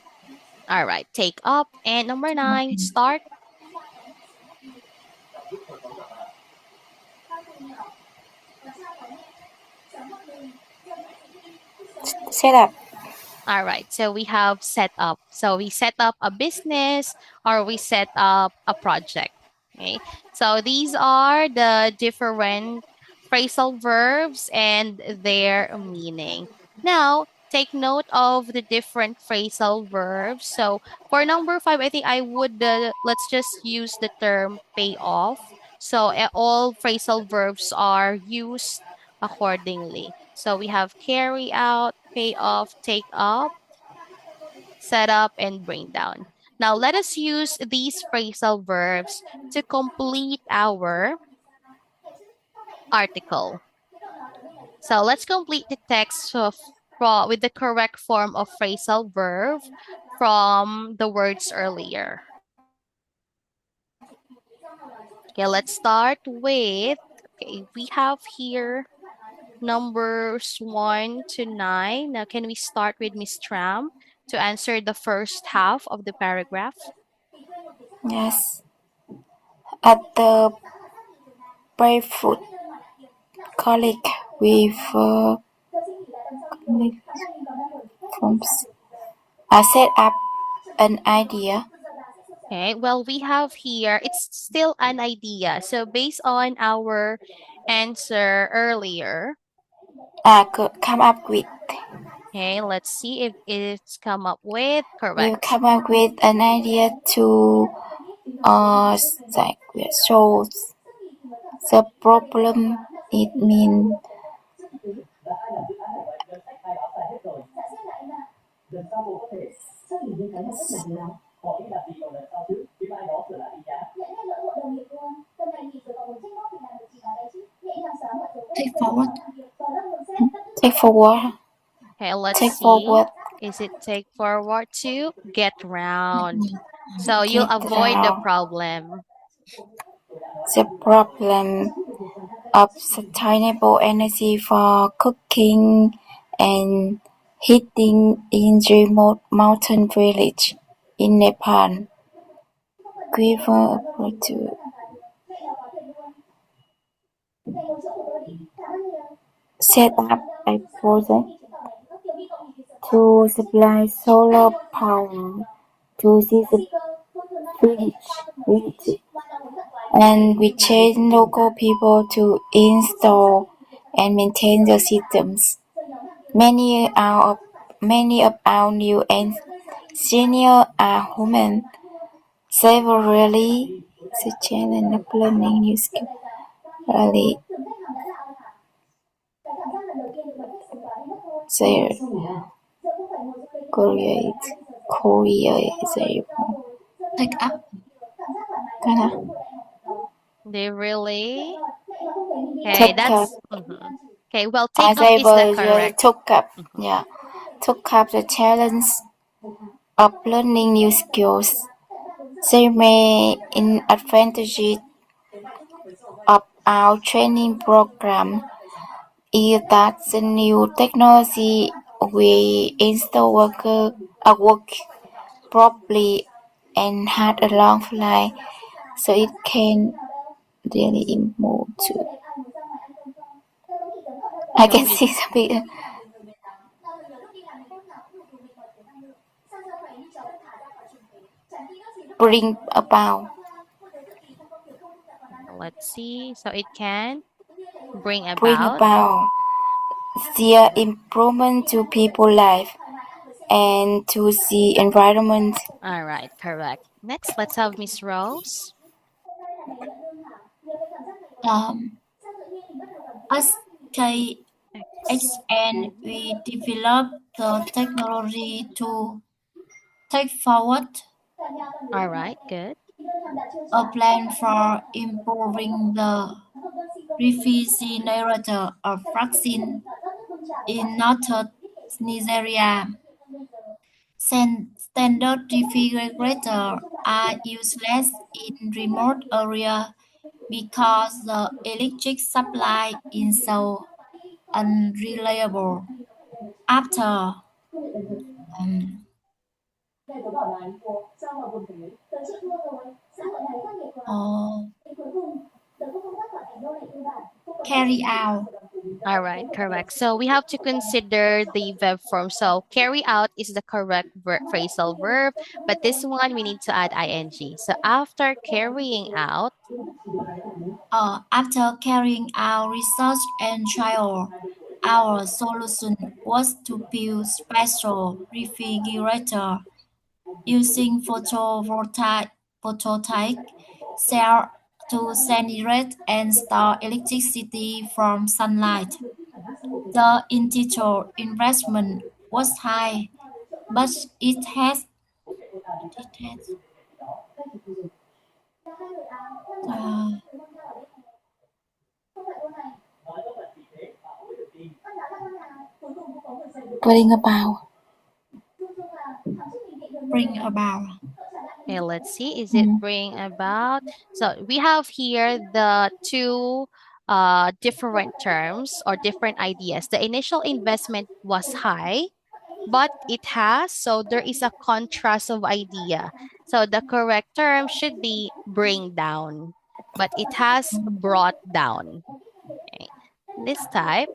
All right, take up. And number 9, start. Set up. All right, so we have set up. So we set up a business or we set up a project. Okay, so these are the different phrasal verbs and their meaning. Now, take note of the different phrasal verbs. So for number 5, I think I would, let's just use the term pay off. So all phrasal verbs are used accordingly. So we have carry out, pay off, take up, set up, and bring down. Now let us use these phrasal verbs to complete our article. So let's complete the text with the correct form of phrasal verb from the words earlier. Okay, let's start with, okay, we have here numbers 1 to 9. Now, can we start with Miss Tram to answer the first half of the paragraph? Yes. At the barefoot colleague with from set up an idea. Okay, well, we have here, it's still an idea. So, based on our answer earlier, Could come up with. okay, let's see if it's come up with You correct. come up with an idea to solve the problem. It means Take forward. take forward. Okay, let's Take see. forward. Is it take forward to get round? So, you'll Get avoid the around problem. the problem of sustainable energy for cooking and heating in remote mountain village in Nepal. Given to set up a project to supply solar power to this village, and we train local people to install and maintain the systems. Many of our new engineers are women. Severally suggest and learning new skills early. Their career is a Take up. They really? Okay, take up. that's okay. Well, take As up is the able correct. took up, Mhm. took up the challenge of learning new skills. They may in advantage of our training program is that the new technology we install work properly and had a long flight, so it can really improve too. I So can we see something. Bring about. let's see. So it can bring Bring about. about their improvement to people's life. and to the environment. All right, correct. Next, let's have Miss Rose. Um, as X. KXN, we develop the technology to take forward All right, good. a plan for improving the refrigerator of vaccine in northern Nigeria. Standard refrigerators are useless in remote areas because the electric supply is so unreliable. After um, uh, carry out All right, correct. So we have to consider the verb form. So carry out is the correct phrasal verb, but this one we need to add ing. So after carrying out, after carrying out research and trial, our solution was to build special refrigerator using photovoltaic cell to generate and store electricity from sunlight. The initial investment was high, but it has uh, Bring about. bring about okay, let's see, is it Mm. bring about? So we have here the two different terms or different ideas. The initial investment was high, but it has, so there is a contrast of idea. So the correct term should be bring down, but it has brought down. Okay. This type,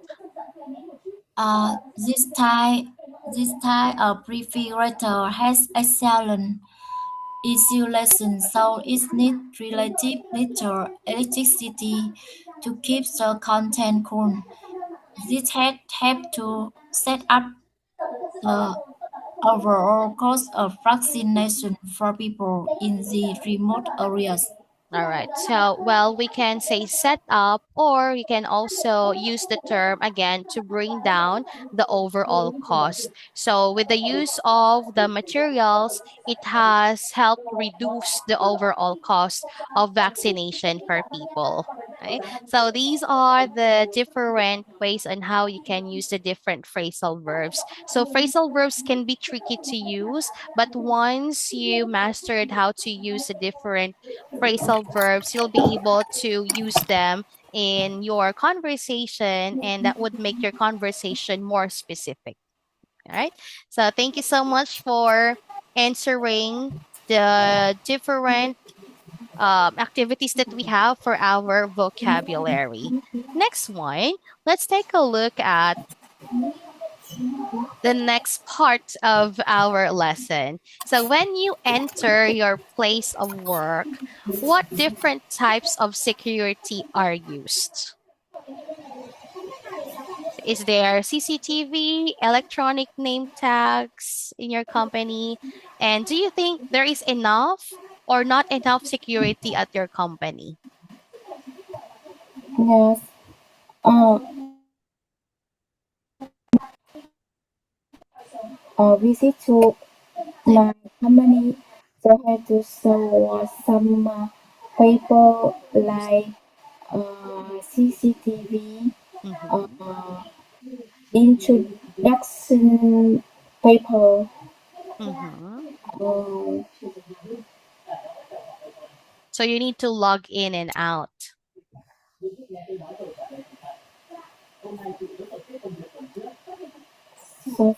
uh, this type this type of refrigerator has excellent insulation, so it needs relative little electricity to keep the content cool. This had helped to set up the overall cost of vaccination for people in the remote areas. all right. So, well, we can say set up, or you can also use the term again to bring down the overall cost. So, with the use of the materials, it has helped reduce the overall cost of vaccination for people. Right? So, these are the different ways on how you can use the different phrasal verbs. So, phrasal verbs can be tricky to use, but once you mastered how to use the different phrasal verbs, you'll be able to use them in your conversation, and that would make your conversation more specific. All right. So, thank you so much for answering the different activities that we have for our vocabulary. Next one, let's take a look at the next part of our lesson. So, when you enter your place of work, what different types of security are used? Is there CCTV, electronic name tags in your company? And do you think there is enough or not enough security at your company? Yes. Uh, visit to my company, so I had to show some paper like CCTV, Mm-hmm. introduction paper. Mm-hmm. Uh, So you need to log in and out. so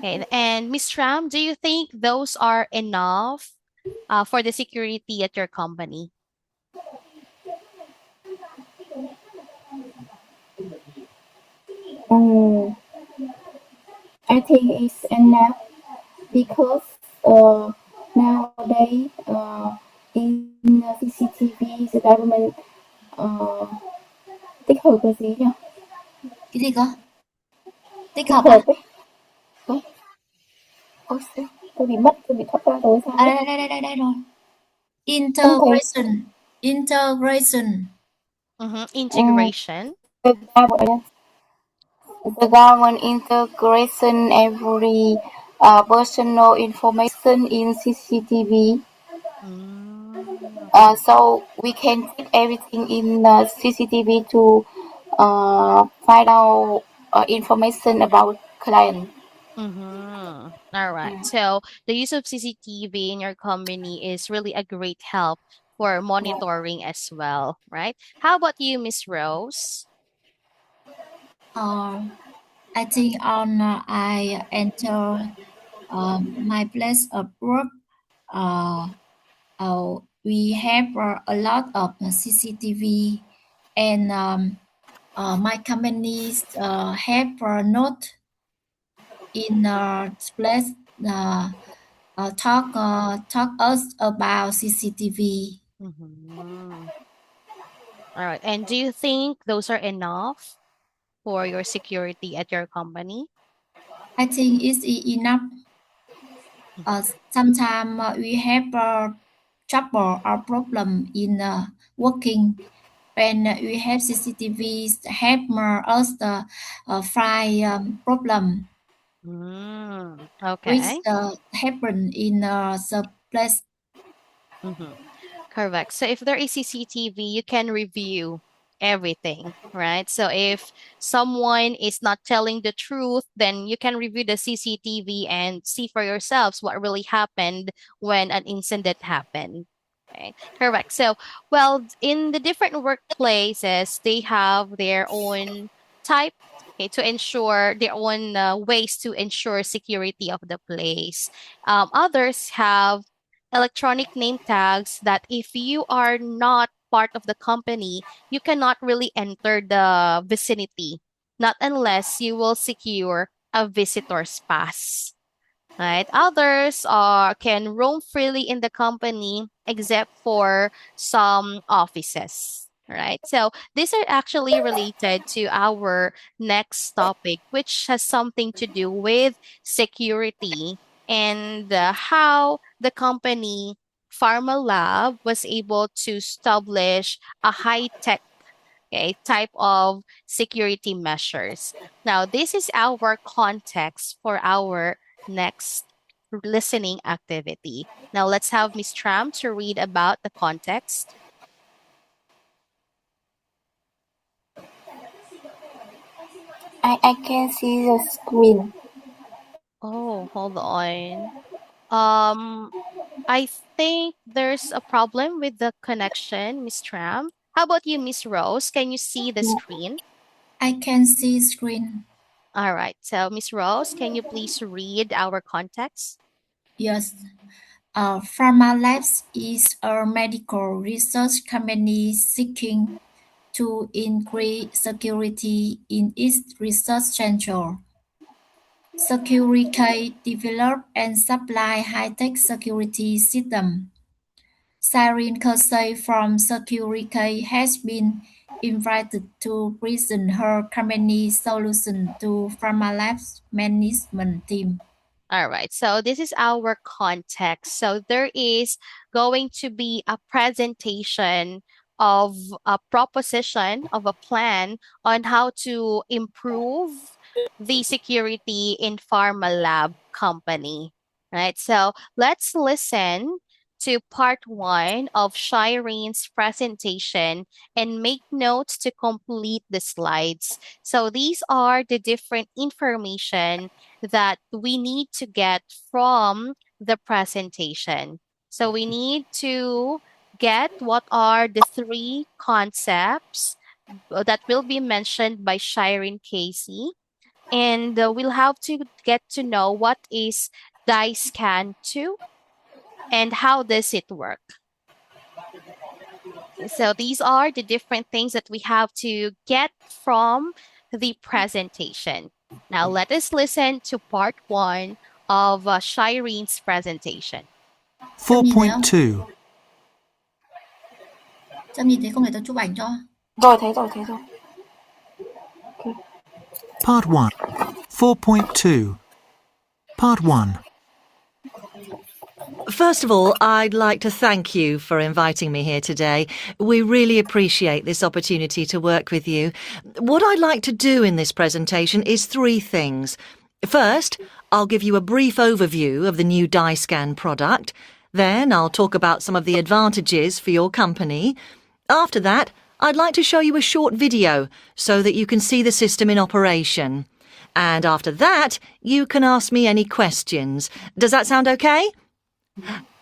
Okay. And Miss Ram, do you think those are enough for the security at your company? um, I think it's enough because nowadays in CCTV the government uh, tích hợp cái gì nhỉ? Cái gì cơ? Tích Tích hợp hợp à? ấy. Ôi, ôi, tôi bị mất, tôi bị thoát ra rồi sao À ấy? đây rồi. Không thấy. Integration. Ừ, Integration. the government integration every personal information in CCTV. Okay. So we can check everything in CCTV to find out information about client. Mm-hmm. All right. So the use of CCTV in your company is really a great help for Yeah. monitoring as well, right? How about you, Miss Rose? I think I enter my place of work. Uh, we have a lot of CCTV, and my companies have a note in place talk us about CCTV. Mm-hmm. All right. And do you think those are enough for your security at your company? I think it's enough. Sometimes we have trouble or problem in working when we have CCTVs help us the find problem which Okay. happen in the place. Mm-hmm. Correct. So if there is CCTV, you can review everything, right? So if someone is not telling the truth, then you can review the CCTV and see for yourselves what really happened when an incident happened. Right? Correct. So, well, in the different workplaces, they have their own type. Okay, to ensure their own ways to ensure security of the place. Others have electronic name tags that if you are not part of the company, you cannot really enter the vicinity, not unless you will secure a visitor's pass. Right? Others can roam freely in the company except for some offices. Right. So these are actually related to our next topic, which has something to do with security and how the company Pharma Lab was able to establish a high tech, okay, type of security measures. Now, this is our context for our next listening activity. Now, let's have Miss Tram to read about the context. I can see the screen. Oh, hold on. Um, I think there's a problem with the connection, Miss Tram. How about you, Miss Rose? Can you see the Yeah. screen? I can see screen. All right. So, Miss Rose, can you please read our context? Yes. Pharma Labs is a medical research company seeking to increase security in its research center. Security develop and supply high-tech security systems. Cyrene Kersey from Security has been invited to present her company's solution to Pharmalab's management team. All right. So this is our context. So there is going to be a presentation of a proposition of a plan on how to improve the security in pharma lab company. Right. So let's listen to part one of Shirene's presentation and make notes to complete the slides. So these are the different information that we need to get from the presentation. So we need to get what are the three concepts that will be mentioned by Shireen Casey. And we'll have to get to know what is DISCAN 2 and how does it work. So these are the different things that we have to get from the presentation. Now let us listen to part one of Shirene's presentation. Trâm nhìn thấy không? 4.2. Trâm nhìn thấy không để tao chụp ảnh cho. Rồi thấy rồi, thấy rồi. Okay. Part 1. 4.2. Part 1. First of all, I'd like to thank you for inviting me here today. We really appreciate this opportunity to work with you. What I'd like to do in this presentation is three things. First, I'll give you a brief overview of the new DyeScan product. Then I'll talk about some of the advantages for your company. After that, I'd like to show you a short video so that you can see the system in operation. And after that, you can ask me any questions. Does that sound okay?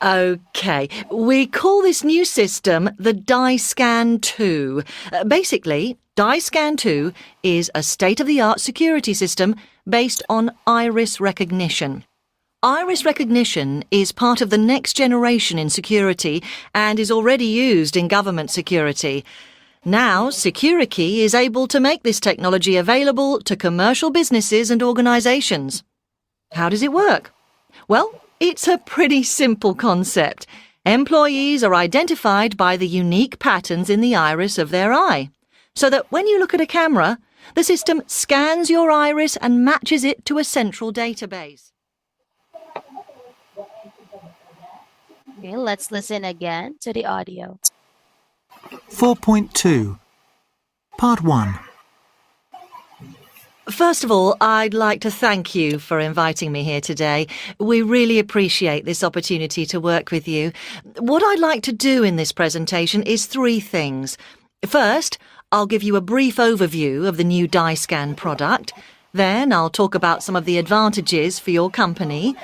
OK, we call this new system the DyeScan 2. Basically, DyeScan 2 is a state-of-the-art security system based on iris recognition. Iris recognition is part of the next generation in security and is already used in government security. Now, Security is able to make this technology available to commercial businesses and organisations. How does it work? Well, it's a pretty simple concept. Employees are identified by the unique patterns in the iris of their eye, so that when you look at a camera, the system scans your iris and matches it to a central database. Okay, let's listen again to the audio. 4.2. Part 1. First of all, I'd like to thank you for inviting me here today. We really appreciate this opportunity to work with you. What I'd like to do in this presentation is three things. First, I'll give you a brief overview of the new DyeScan product. Then I'll talk about some of the advantages for your company.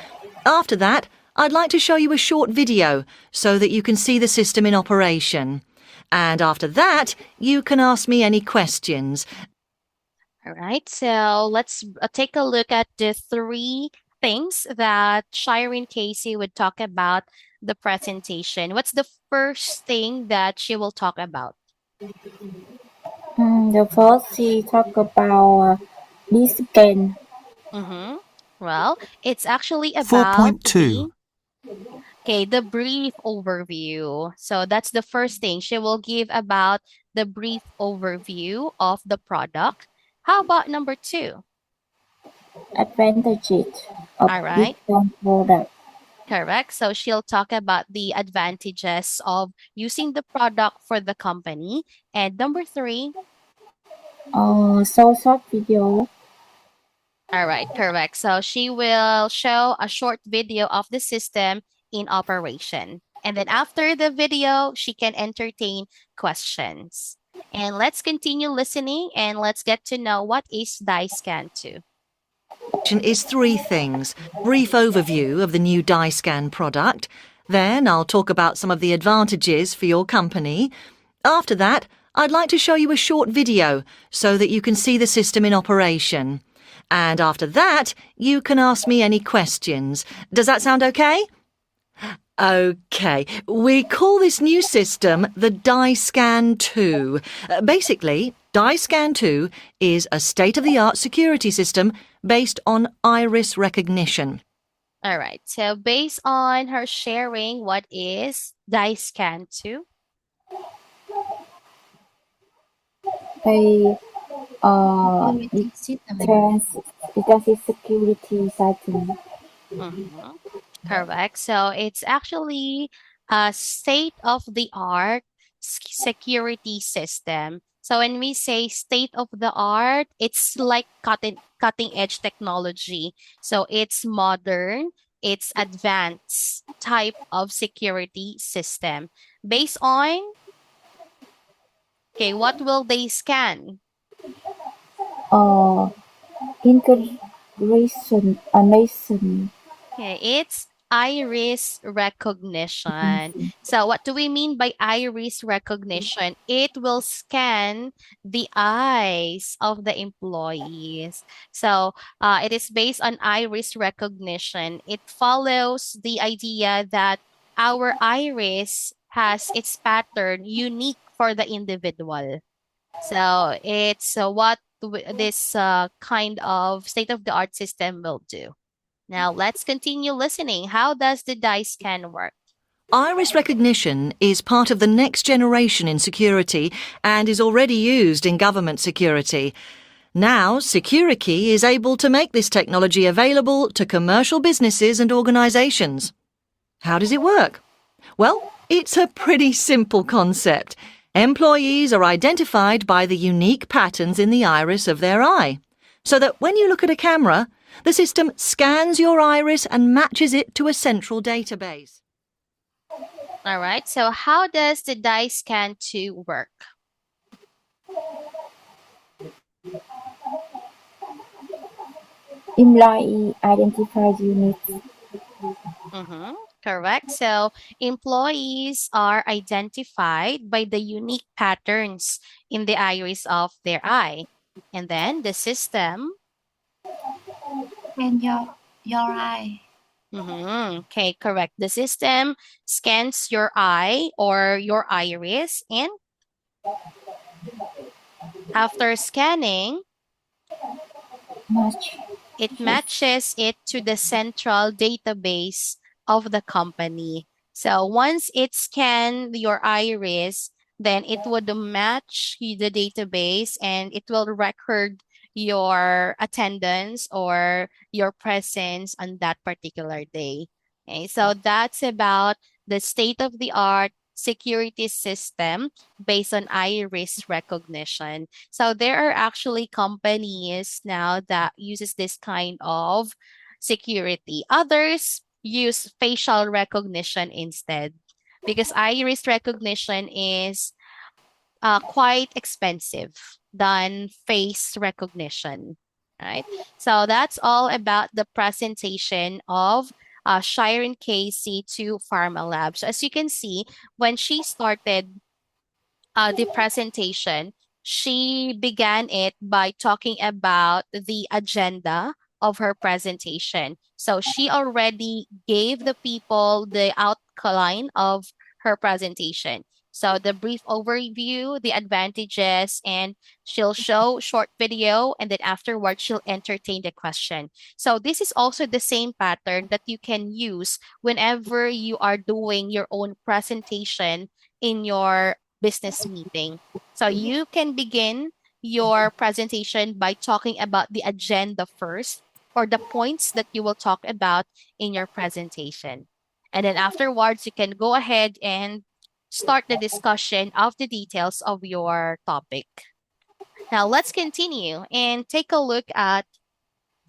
After that, I'd like to show you a short video so that you can see the system in operation. And after that, you can ask me any questions. All right, so let's take a look at the three things that Shireen Casey would talk about the presentation. What's the first thing that she will talk about? The first she talk about this scan. Well, it's actually about 4.2. the brief overview. So that's the first thing. She will give about the brief overview of the product. How about number 2? Advantages of All right. this product. Correct. So she'll talk about the advantages of using the product for the company. And number 3. So short video. All right, correct. So she will show a short video of the system in operation. And then after the video, she can entertain questions. And let's continue listening and let's get to know what is DyeScan 2. Is three things. Brief overview of the new DyeScan product. Then I'll talk about some of the advantages for your company. After that, I'd like to show you a short video so that you can see the system in operation. And after that, you can ask me any questions. Does that sound okay? OK, we call this new system the DyeScan 2. Basically, DyeScan 2 is a state-of-the-art security system based on iris recognition. All right, so based on her sharing, what is DyeScan 2? They Automatic system. because it's security system. Correct. So it's actually a state-of-the-art security system. So when we say state-of-the-art, it's like cutting-edge technology. So it's modern, it's advanced type of security system. Based on, what will they scan? Integration, nation. Okay, it's iris recognition. So what do we mean by iris recognition? It will scan the eyes of the employees. So it is based on iris recognition. It follows the idea that our iris has its pattern unique for the individual. So it's what this kind of state-of-the-art system will do. Now let's continue listening. How does the DyeScan work? Iris recognition is part of the next generation in security and is already used in government security. Now, Security is able to make this technology available to commercial businesses and organisations. How does it work? Well, it's a pretty simple concept. Employees are identified by the unique patterns in the iris of their eye, so that when you look at a camera, the system scans your iris and matches it to a central database. All right, so how does the dye scan 2 work? Employee identifies units. Correct. So employees are identified by the unique patterns in the iris of their eye. And then the system. And your eye. Okay, correct. The system scans your eye or your iris, and after scanning, it matches it to the central database of the company. So once it scanned your iris, then it would match the database and it will record your attendance or your presence on that particular day. Okay, so that's about the state of the art security system based on iris recognition. So there are actually companies now that uses this kind of security. Others use facial recognition instead because iris recognition is quite expensive than face recognition, right? So that's all about the presentation of Shiren Casey to Pharma Lab. So as you can see, when she started the presentation, she began it by talking about the agenda of her presentation. So she already gave the people the outline of her presentation. So the brief overview, the advantages, and she'll show short video, and then afterwards she'll entertain the question. So this is also the same pattern that you can use whenever you are doing your own presentation in your business meeting. So you can begin your presentation by talking about the agenda first or the points that you will talk about in your presentation. And then afterwards, you can go ahead and start the discussion of the details of your topic. Now, let's continue and take a look at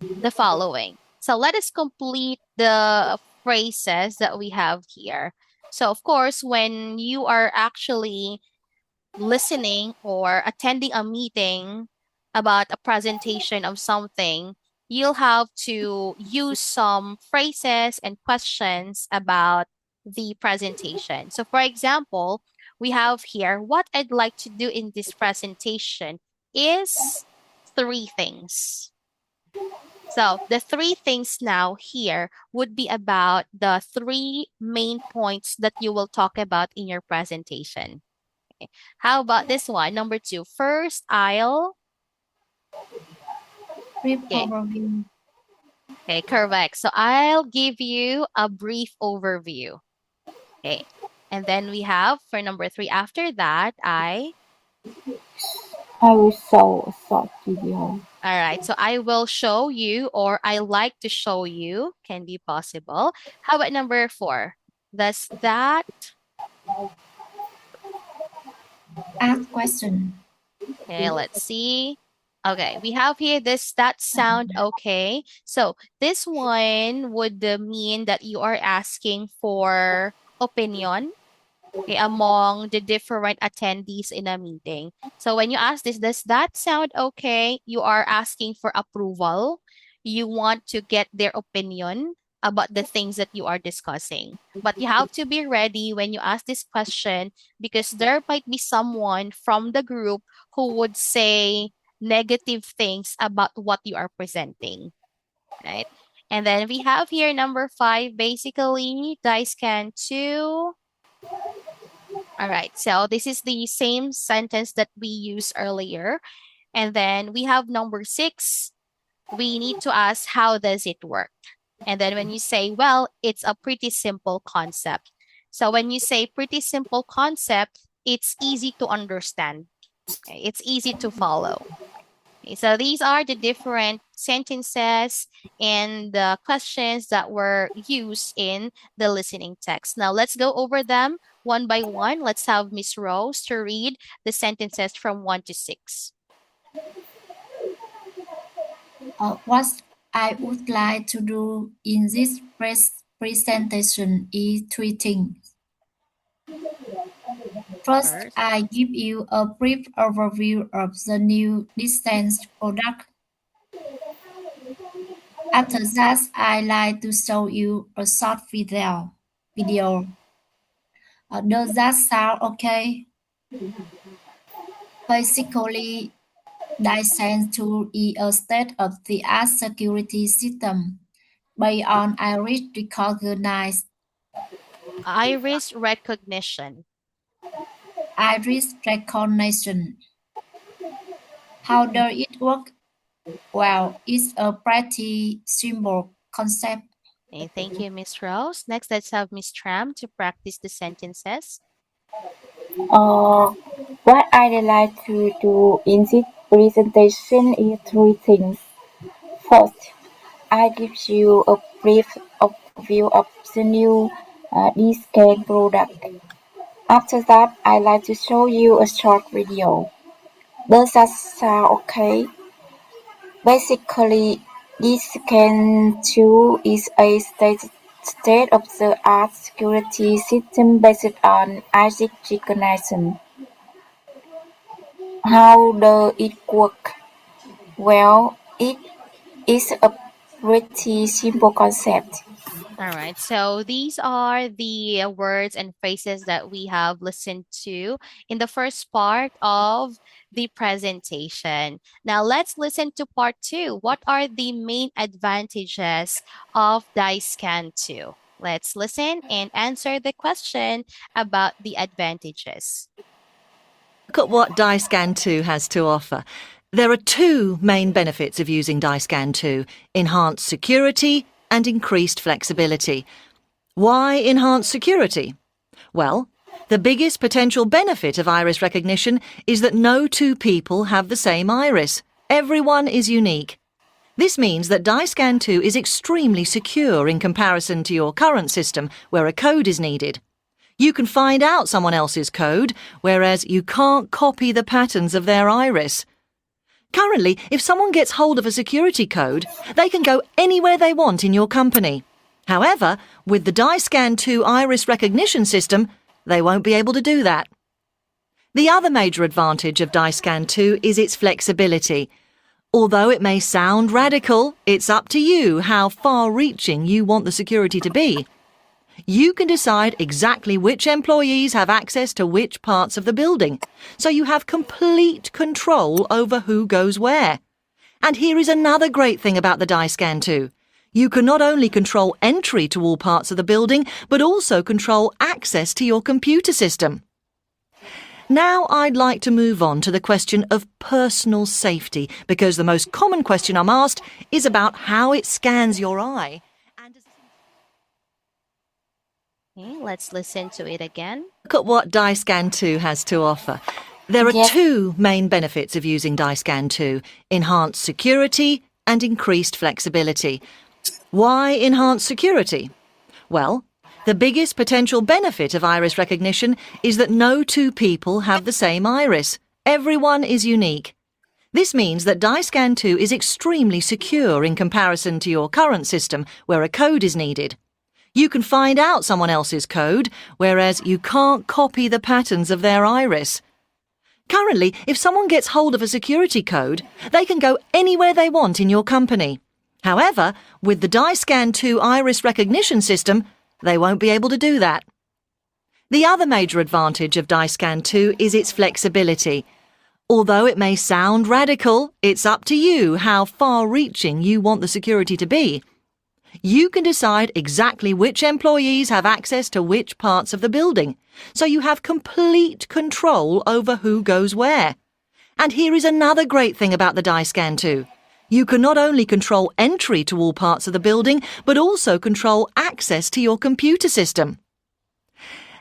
the following. So let us complete the phrases that we have here. So, of course, when you are actually listening or attending a meeting about a presentation of something, you'll have to use some phrases and questions about the presentation. So, for example, we have here what I'd like to do in this presentation is 3 things. So, the 3 things now here would be about the 3 main points that you will talk about in your presentation. How about this one? Number 2. First, I'll. Brief Okay. overview. Okay, correct. So I'll give you a brief overview. Okay. And then we have for number 3, after that, I will show a short video. All right. So I will show you or I like to show you can be possible. How about number 4? Does that. Ask question. Okay, let's see. Okay, we have here this that sound okay. So this one would mean that you are asking for opinion, okay, among the different attendees in a meeting. So when you ask this, does that sound okay? You are asking for approval. You want to get their opinion about the things that you are discussing. But you have to be ready when you ask this question because there might be someone from the group who would say negative things about what you are presenting, right? And then we have here number 5, basically, dice can 2. All right, so this is the same sentence that we used earlier. And then we have number 6. We need to ask, how does it work? And then when you say, well, it's a pretty simple concept. So when you say pretty simple concept, it's easy to understand. Okay? It's easy to follow. Okay, so these are the different sentences and the questions that were used in the listening text. Now let's go over them one by one. Let's have Miss Rose to read the sentences from 1 to 6. What I would like to do in this presentation is three things. First, First. I give you a brief overview of the new distance product. After that, I like to show you a short video. Does that sound okay? Basically, Dyson tool is a state-of-the-art security system based on Iris recognition. iris recognition. How does it work? Well, it's a pretty simple concept. Okay, thank you, Miss Rose. Next, let's have Miss Tram to practice the sentences. Uh, what I'd like to do in this presentation is three things. First, I give you a brief overview of the new D-Scan product. After that, I'd like to show you a short video. Does that sound okay? Basically, D-Scan 2 is a state-of-the-art security system based on iris recognition. How does it work? Well, it is a pretty simple concept. All right. So these are the words and phrases that we have listened to in the first part of the presentation. Now let's listen to part two. What are the main advantages of DISCAN 2? Let's listen and answer the question about the advantages. Look at what DiScan 2 has to offer. There are two main benefits of using DiScan 2: enhanced security and increased flexibility. Why enhanced security? Well, the biggest potential benefit of iris recognition is that no two people have the same iris. Everyone is unique. This means that DiScan 2 is extremely secure in comparison to your current system, where a code is needed. You can find out someone else's code, whereas you can't copy the patterns of their iris. Currently, if someone gets hold of a security code, they can go anywhere they want in your company. However, with the DiScan 2 iris recognition system, they won't be able to do that. The other major advantage of DiScan 2 is its flexibility. Although it may sound radical, it's up to you how far-reaching you want the security to be. You can decide exactly which employees have access to which parts of the building, so you have complete control over who goes where. And here is another great thing about the DiScan 2. You can not only control entry to all parts of the building, but also control access to your computer system. Now I'd like to move on to the question of personal safety, because the most common question I'm asked is about how it scans your eye. Okay, let's listen to it again. Look at what DiScan 2 has to offer. There are Yes. two main benefits of using DiScan 2: enhanced security and increased flexibility. Why enhanced security? Well, the biggest potential benefit of iris recognition is that no two people have the same iris. Everyone is unique. This means that DiScan 2 is extremely secure in comparison to your current system, where a code is needed. You can find out someone else's code, whereas you can't copy the patterns of their iris. Currently, if someone gets hold of a security code, they can go anywhere they want in your company. However, with the DiScan 2 iris recognition system, they won't be able to do that. The other major advantage of DiScan 2 is its flexibility. Although it may sound radical, it's up to you how far-reaching you want the security to be. You can decide exactly which employees have access to which parts of the building, so you have complete control over who goes where. And here is another great thing about the DiScan 2. You can not only control entry to all parts of the building, but also control access to your computer system.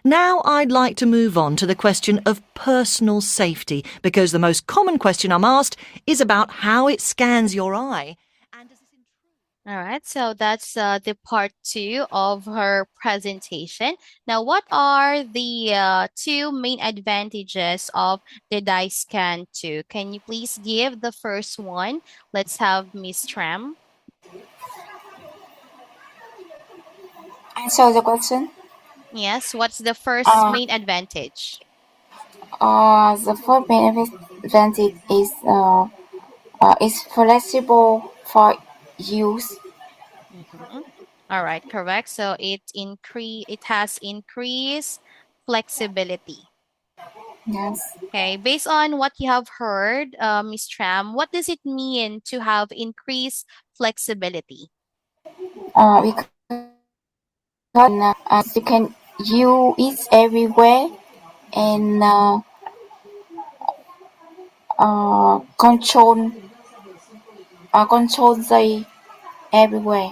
Now I'd like to move on to the question of personal safety, because the most common question I'm asked is about how it scans your eye. And does this All right, so that's the part two of her presentation. Now, what are the two main advantages of the dye scan 2? Can you please give the first one? Let's have Miss Tram. Answer the question. Yes, what's the first Uh, main advantage? the first advantage is flexible for use. Mhm. All right, correct. So it has increased flexibility. Yes. Okay, based on what you have heard, Ms. Tram, what does it mean to have increased flexibility? Because you can use it everywhere and control the everywhere.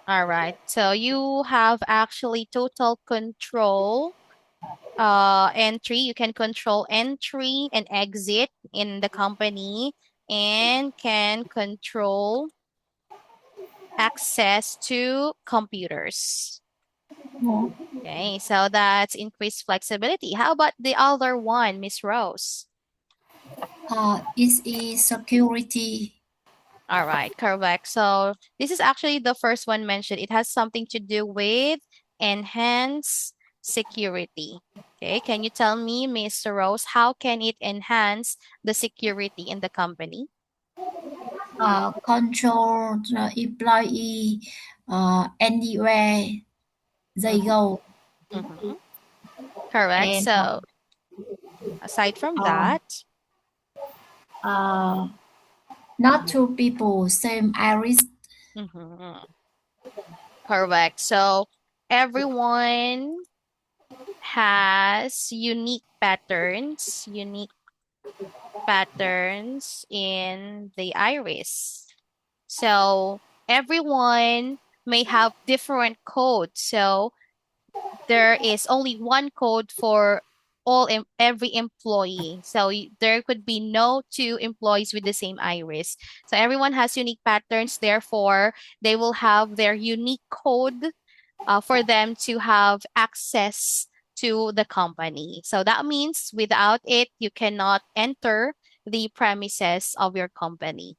All right, so you have actually total control entry. You can control entry and exit in the company and can control access to computers. Yeah. Okay, so that's increased flexibility. How about the other one, Miss Rose? It is security. All right, correct. So this is actually the first one mentioned. It has something to do with enhance security. Okay, can you tell me, Mr. Rose, how can it enhance the security in the company? Control the employee anywhere they Mm-hmm. go. Mm-hmm. Correct. And So aside from uh, that, uh, not two people same iris. mm-hmm. Correct. So everyone has unique patterns in the iris. So everyone may have different codes. So there is only one code for every employee. So there could be no two employees with the same iris. So everyone has unique patterns. Therefore, they will have their unique code for them to have access to the company. So that means without it, you cannot enter the premises of your company.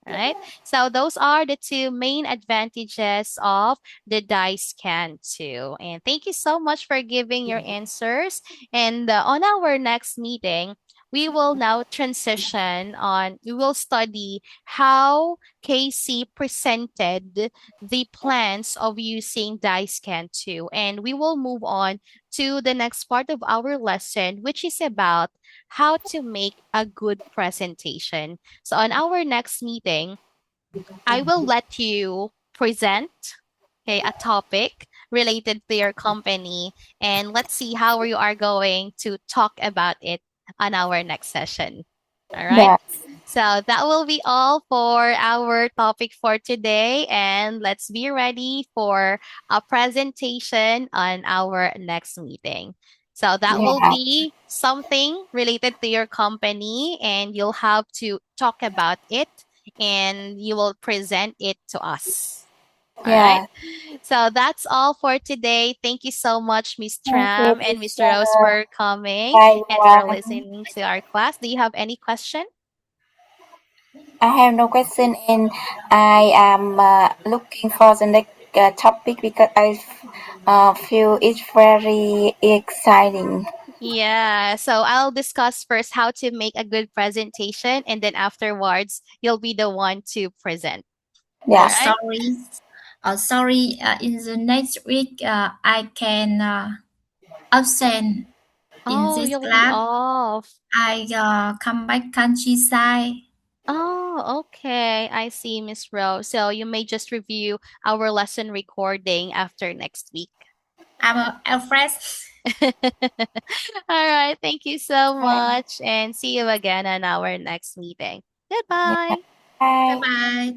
Right? So those are the two main advantages of the dice scan too. And thank you so much for giving your answers. And on our next meeting, we will now transition on, we will study how Casey presented the plans of using dice scan 2. And we will move on to the next part of our lesson, which is about how to make a good presentation. So on our next meeting, I will let you present, okay, a topic related to your company, and let's see how you are going to talk about it on our next session. All right. Yes. So that will be all for our topic for today, and let's be ready for a presentation on our next meeting. So that will Yeah. be something related to your company, and you'll have to talk about it and you will present it to us. All right. Yeah. So that's all for today. Thank you so much, Miss Thank you, Tram and Mr. teacher. Rose, for coming Bye, and for everyone. listening to our class. Do you have any question? I have no question, and I am looking for the next topic because I feel it's very exciting. Yeah. So I'll discuss first how to make a good presentation, and then afterwards, you'll be the one to present. All Oh, Yeah. right. sorry. Sorry. In the next week, I can absent in Oh, this you'll be class. off. I come back countryside. Oh, okay. I see, Miss Rose. So you may just review our lesson recording after next week. I'm a friend. All right. Thank you so Bye. much and see you again on our next meeting. Yeah. Goodbye. Bye Bye. bye.